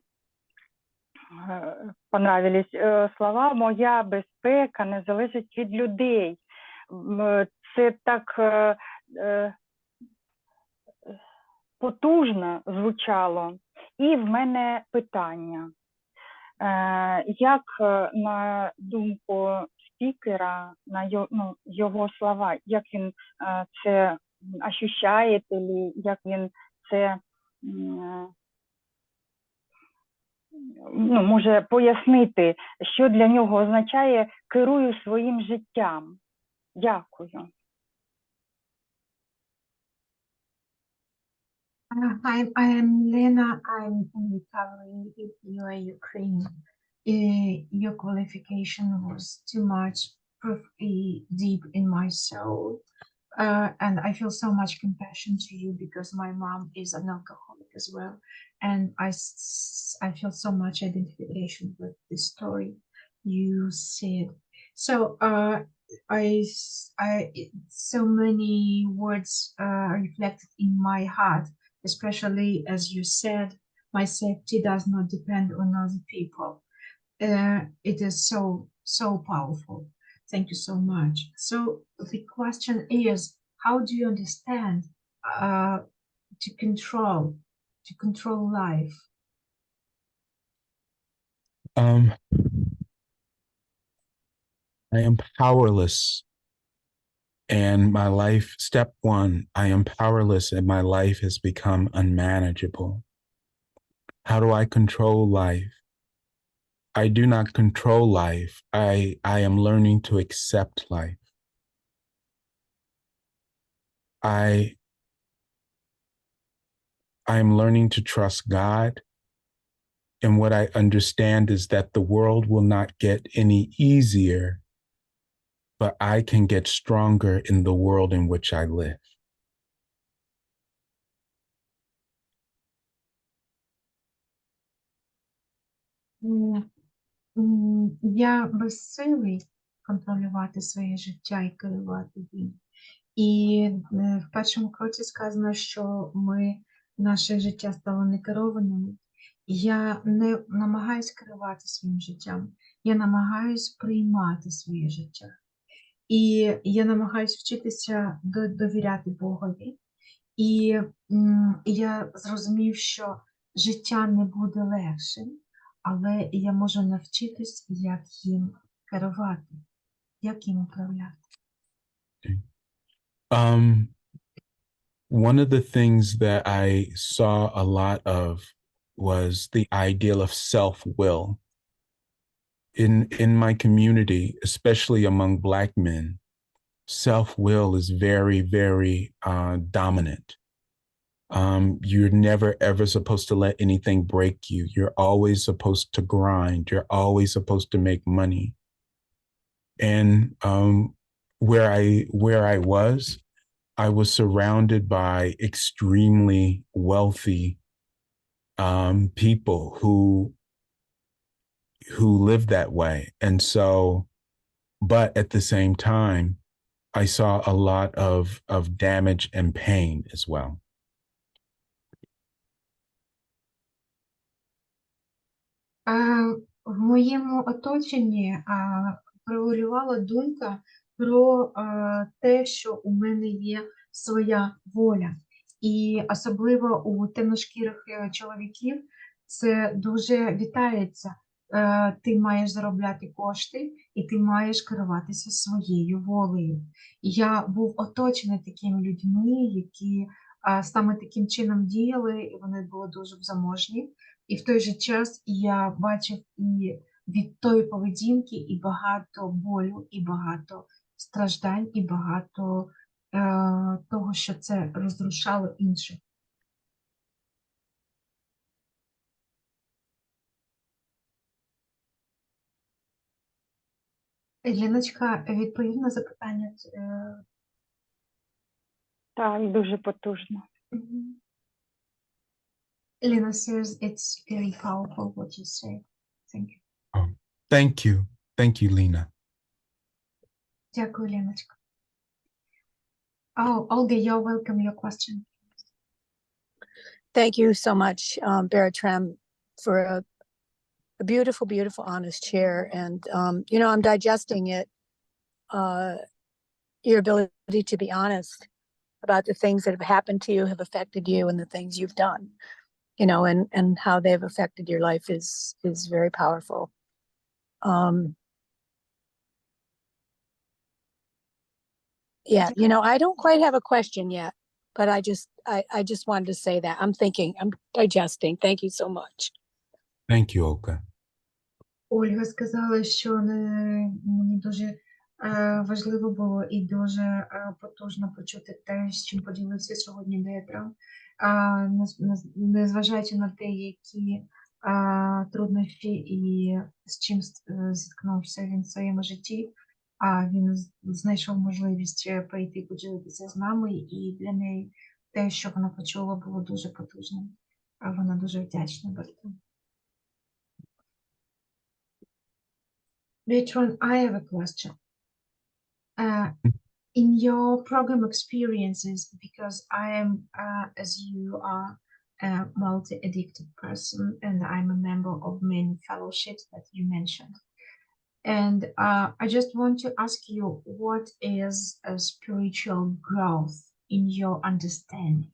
[SPEAKER 4] понравились слова. Моя безпека не залежить від людей. Це так потужно звучало. І в мене питання. Як, на думку спікера, на його слова, як він це ощущає, як він це може пояснити, що для нього означає «керую своїм життям». Дякую.
[SPEAKER 2] I am Lena. I'm in recovery. If you are Ukraine, your qualification was too much deep in my soul. And I feel so much compassion to you because my mom is an alcoholic as well. And I feel so much identification with the story you said. So so many words reflected in my heart, especially as you said, my safety does not depend on other people. It is so powerful. Thank you so much. So the question is, how do you understand to control life?
[SPEAKER 1] I am powerless, and my life, step one, I am powerless and my life has become unmanageable. How do I control life? I do not control life. I am learning to accept life. I am learning to trust God. And what I understand is that the world will not get any easier, but I can get stronger in the world in which I live.
[SPEAKER 2] Я безсилий контролювати своє життя і керувати їм. І в першому кроці сказано, що наше життя стало некерованими. Я не намагаюсь керувати своїм життям, я намагаюсь приймати своє життя. І я намагаюсь вчитися довіряти Богові. І я зрозумів, що життя не буде легшим, але я можу навчитись, як їм керувати, як їм управляти.
[SPEAKER 1] One of the things that I saw a lot of was the ideal of self-will. In my community, especially among Black men, self-will is very, very dominant. You're never ever supposed to let anything break you. You're always supposed to grind. You're always supposed to make money. And where I was surrounded by extremely wealthy people who live that way. And so, but at the same time, I saw a lot of damage and pain as well.
[SPEAKER 2] В моєму оточенні превалювала думка про те, що у мене є своя воля. І особливо у темношкірих чоловіків це дуже вітається. Ти маєш заробляти кошти, і ти маєш керуватися своєю волею. Я був оточений такими людьми, які саме таким чином діяли, і вони були дуже заможні. І в той же час я бачив і від тої поведінки і багато болю, і багато страждань, і багато того, що це розрушало інших. Леночка, відповів на запитання?
[SPEAKER 4] Так, дуже потужно.
[SPEAKER 2] Lena says it's very powerful what you say. Thank you.
[SPEAKER 1] Oh, thank you. Thank you, Lena.
[SPEAKER 2] Дякую, Леночка. Oh, Olga, you're welcome. Your question.
[SPEAKER 3] Thank you so much, Bertram, for a beautiful, beautiful, honest share. And, I'm digesting it, your ability to be honest about the things that have happened to you, have affected you, and the things you've done. you know, and how they've affected your life is very powerful. Yeah, you know, I don't quite have a question yet, but I just wanted to say that. I'm thinking, I'm digesting. Thank you so much.
[SPEAKER 1] Thank you, Olga.
[SPEAKER 2] Ольга сказала, що мені дуже важливо було і дуже потужно почути те, з чим поділився сьогодні Бертрам. Незважаючи на те, які труднощі і з чим зіткнувся він в своєму житті, він знайшов можливість прийти поділитися з нами, і для неї те, що вона почула, було дуже потужним. Вона дуже вдячна Бертрам. Bertram, I have a question. In your program experiences, because I am, as you are, a multi-addicted person, and I'm a member of many fellowships that you mentioned. And I just want to ask you, what is a spiritual growth in your understanding?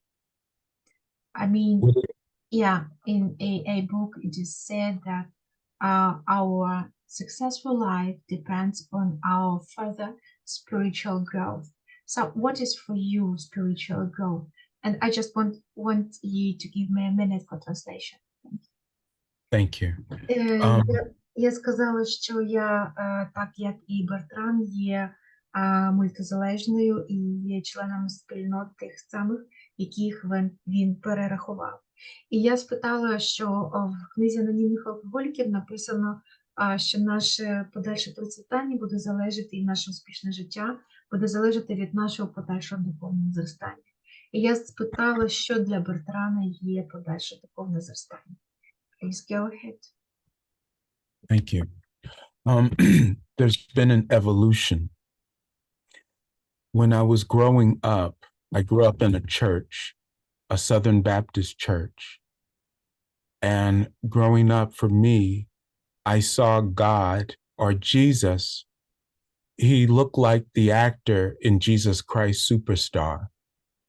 [SPEAKER 2] I mean, yeah, in a book, it is said that our successful life depends on our further spiritual growth. So what is for you spiritual growth? And I just want you to give me a minute for translation.
[SPEAKER 1] Thank you.
[SPEAKER 2] Я сказала, що я, так як і Бертрам, є мультизалежною і є членом спільнот тих самих, яких він перерахував. І я спитала, що в книзі анонімних алкоголіків написано, що наше подальше процвітання буде залежати, і наше успішне життя буде залежати від нашого подальшого духовного зростання. І я спитала, що для Бертрана є подальше духовне зростання. Please go ahead.
[SPEAKER 1] Thank you. There's been an evolution. When I was growing up, I grew up in a church, a Southern Baptist church. And growing up for me, I saw God or Jesus. He looked like the actor in Jesus Christ Superstar.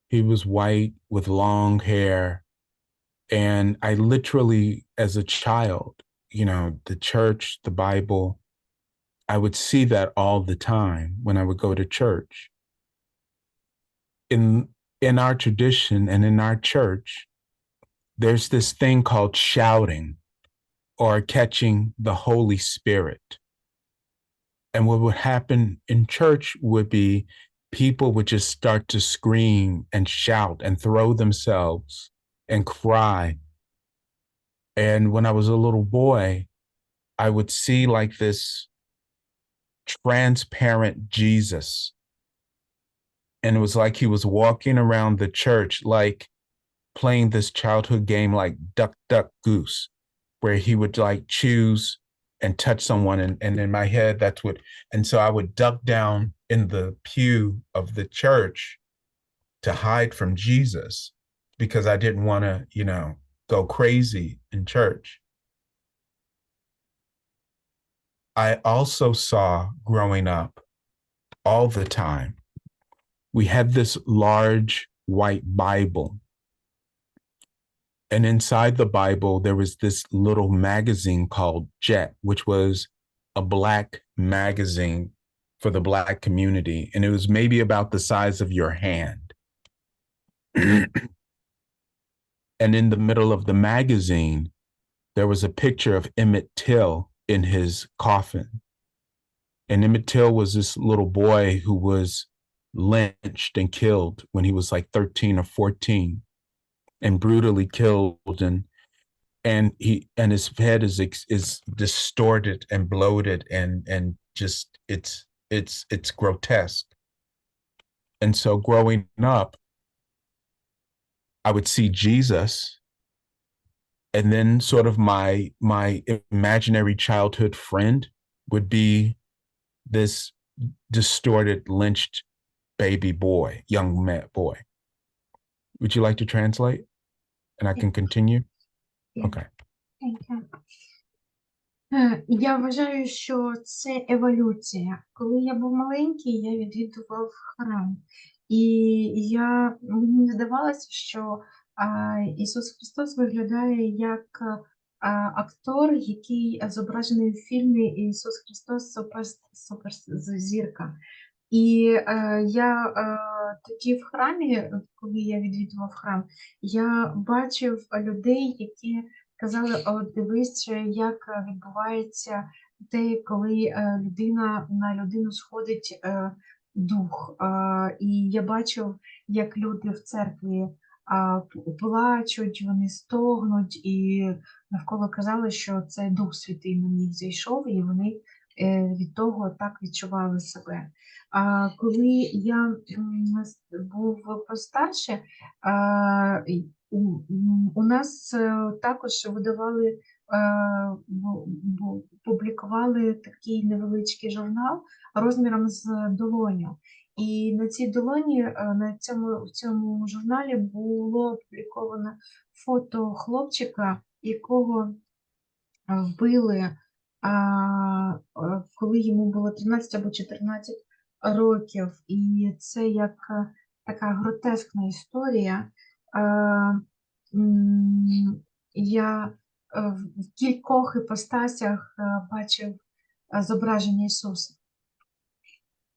[SPEAKER 1] He was white with long hair. And I literally, as a child, you know, the church, the Bible, I would see that all the time when I would go to church. In our tradition and in our church, there's this thing called shouting or catching the Holy Spirit. And what would happen in church would be people would just start to scream and shout and throw themselves and cry. And when I was a little boy, I would see like this transparent Jesus. And it was like he was walking around the church, like playing this childhood game like Duck, Duck, Goose, where he would like choose and touch someone. And in my head, that's what, and so I would duck down in the pew of the church to hide from Jesus because I didn't want to, you know, go crazy in church. I also saw growing up all the time, we had this large white Bible. And inside the Bible, there was this little magazine called Jet, which was a Black magazine for the Black community. And it was maybe about the size of your hand. And in the middle of the magazine, there was a picture of Emmett Till in his coffin. And Emmett Till was this little boy who was lynched and killed when he was like 13 or 14. And brutally killed, and his head is distorted and bloated and just it's grotesque. And so growing up, I would see Jesus, and then sort of my imaginary childhood friend would be this distorted, lynched baby boy, young boy. Would you like to translate? And I can continue?
[SPEAKER 2] Yeah.
[SPEAKER 1] Okay.
[SPEAKER 2] Thank you. Я вважаю, що це еволюція. Коли я був маленький, я відвідував храм. І мені здавалося, що Ісус Христос виглядає як актор, який зображений в фільмі Ісус Христос суперзірка. І я тоді в храмі, коли я відвідував храм, я бачив людей, які казали: "О, дивись, як відбувається те, коли на людину сходить дух". І я бачив, як люди в церкві плачуть, вони стогнуть, і навколо казали, що це Дух Святий на них зійшов, і вони від того так відчували себе. Коли я був постарше, у нас також видавали, публікували такий невеличкий журнал розміром з долоню. І на цій долоні, в цьому журналі було опубліковано фото хлопчика, якого вбили, коли йому було 13 або 14 років. І це як така гротескна історія. Я в кількох іпостасях бачив зображення Ісуса.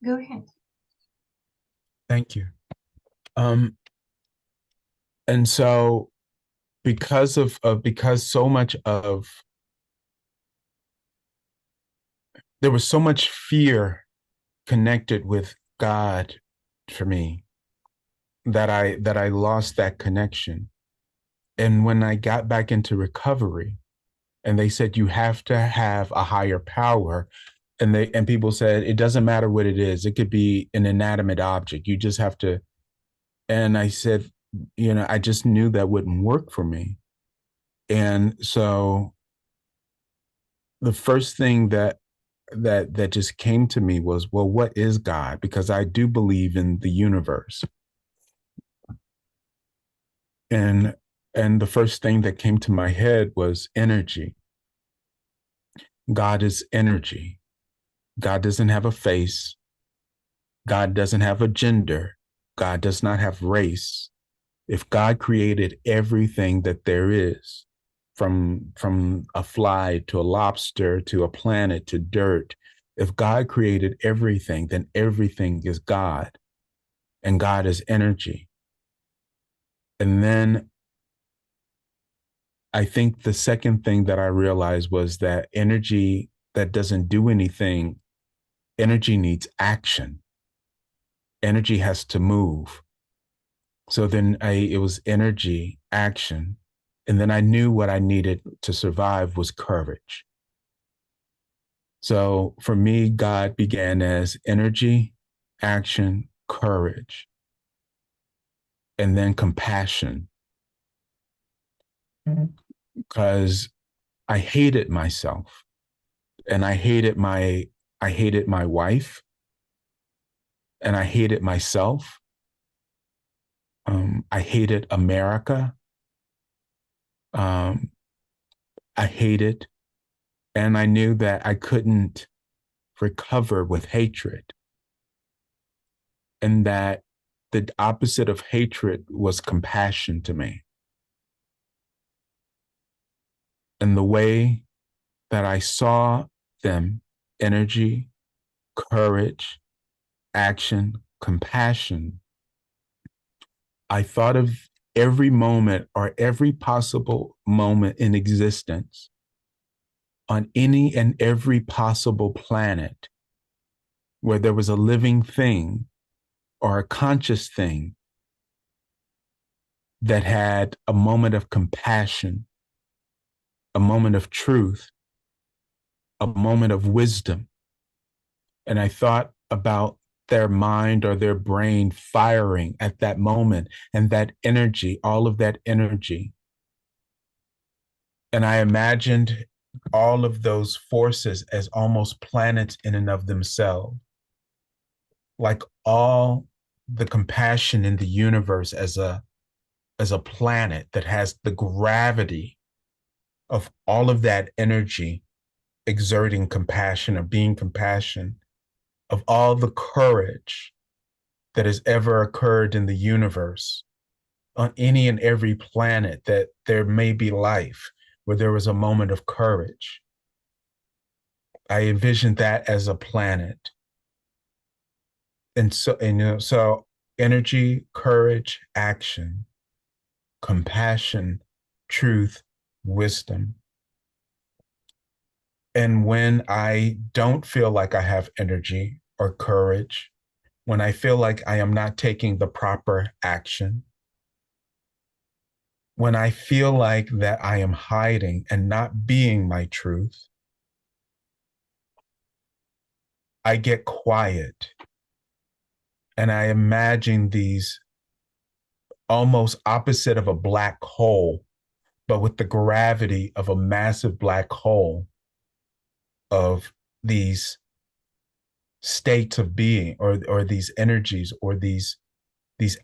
[SPEAKER 2] Go ahead.
[SPEAKER 1] Thank you. And so because so much of there was so much fear connected with God for me that I lost that connection. And when I got back into recovery and they said you have to have a higher power, and people said it doesn't matter what it is, it could be an inanimate object, you just have to, and I said, you know, I just knew that wouldn't work for me. And so the first thing that just came to me was, well, what is God? Because I do believe in the universe. And the first thing that came to my head was energy. God is energy. God doesn't have a face. God doesn't have a gender. God does not have race. If God created everything that there is, from a fly to a lobster to a planet to dirt, if God created everything, then everything is God, and God is energy. And then I think the second thing that I realized was that energy that doesn't do anything, energy needs action. Energy has to move. So then it was energy, action. And then I knew what I needed to survive was courage. So for me, God began as energy, action, courage, and then compassion. Because I hated myself, and I hated my wife, and I hated myself. I hated America. I hated, and I knew that I couldn't recover with hatred, and that the opposite of hatred was compassion to me. And the way that I saw them, energy, courage, action, compassion, I thought of every moment or every possible moment in existence on any and every possible planet where there was a living thing or a conscious thing that had a moment of compassion, a moment of truth, a moment of wisdom. And I thought about their mind or their brain firing at that moment, and that energy, all of that energy. And I imagined all of those forces as almost planets in and of themselves, like all the compassion in the universe as a planet that has the gravity of all of that energy exerting compassion or being compassion, of all the courage that has ever occurred in the universe, on any and every planet that there may be life, where there was a moment of courage. I envisioned that as a planet. And so energy, courage, action, compassion, truth, wisdom. And when I don't feel like I have energy or courage, when I feel like I am not taking the proper action, when I feel like that I am hiding and not being my truth, I get quiet and I imagine these almost opposite of a black hole, but with the gravity of a massive black hole of these states of being or these energies or these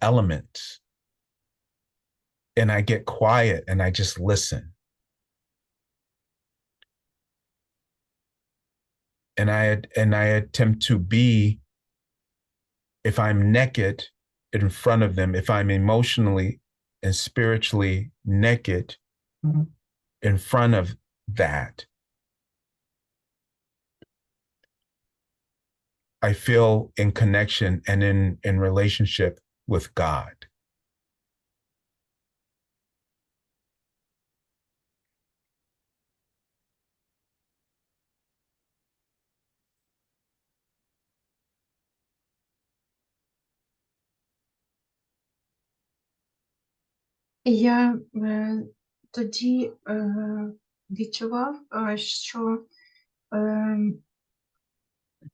[SPEAKER 1] elements. And I get quiet and I just listen. And I attempt to be, if I'm naked, in front of them, if I'm emotionally and spiritually naked in front of that, I feel in connection and in relationship with God.
[SPEAKER 2] Я тоді відчував, що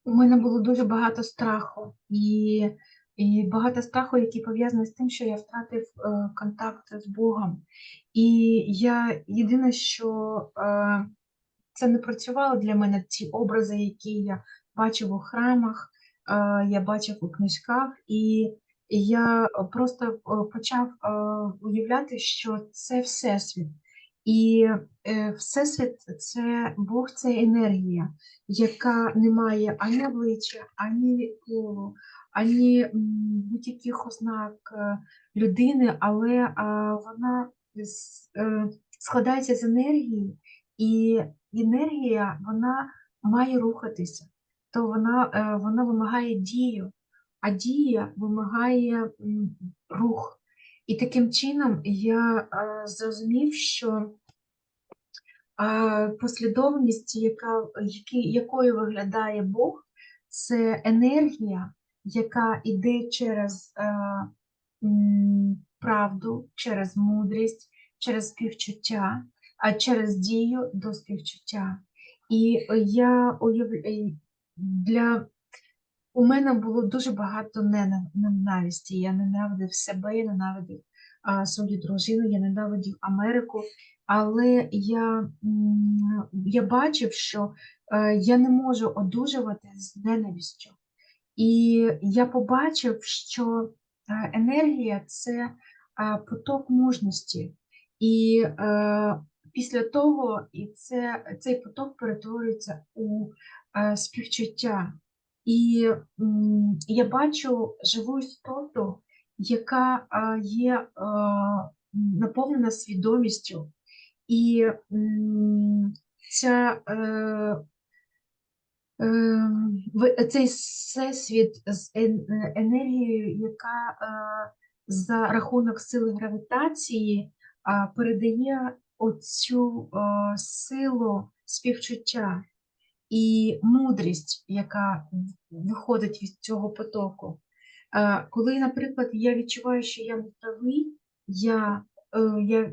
[SPEAKER 2] у мене було дуже багато страху, і багато страху, який пов'язаний з тим, що я втратив контакт з Богом. І я єдине, що це не працювало для мене, ці образи, які я бачив у храмах, я бачив у книжках, і я просто почав уявляти, що це Всесвіт. І Всесвіт – це Бог, це енергія, яка не має ані обличчя, ані полу, ані будь-яких ознак людини, але вона складається з енергії, і енергія, вона має рухатися, то вона вимагає дію, а дія вимагає рух. І таким чином я зрозумів, що послідовність, якою виглядає Бог, це енергія, яка йде через правду, через мудрість, через співчуття, а через дію до співчуття. І у мене було дуже багато ненависті. Я ненавидів себе, я ненавидів свою дружину, я ненавидів Америку, але я бачив, що я не можу одужувати з ненавистю. І я побачив, що енергія – це поток мужності. І після того цей поток перетворюється у співчуття. І я бачу живу істоту, яка є наповнена свідомістю. І цей всесвіт з енергією, яка за рахунок сили гравітації передає оцю силу співчуття і мудрість, яка виходить від цього потоку. Коли, наприклад, я відчуваю, що я не правий,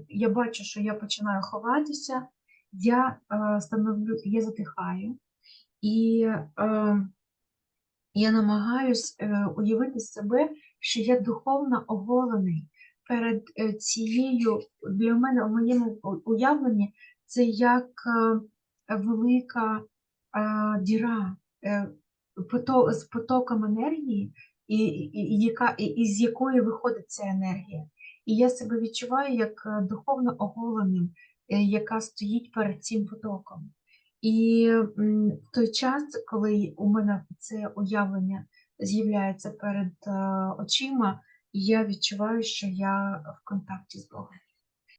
[SPEAKER 2] я бачу, що я починаю ховатися, я затихаю, і я намагаюсь уявити себе, що я духовно оголений перед цією, для мене, у моєму уявленні, це як велика діра з потоком енергії, із якої виходить ця енергія. І я себе відчуваю як духовно оголеним, яка стоїть перед цим потоком. І в той час, коли у мене це уявлення з'являється перед очима, і я відчуваю, що я в контакті з Богом.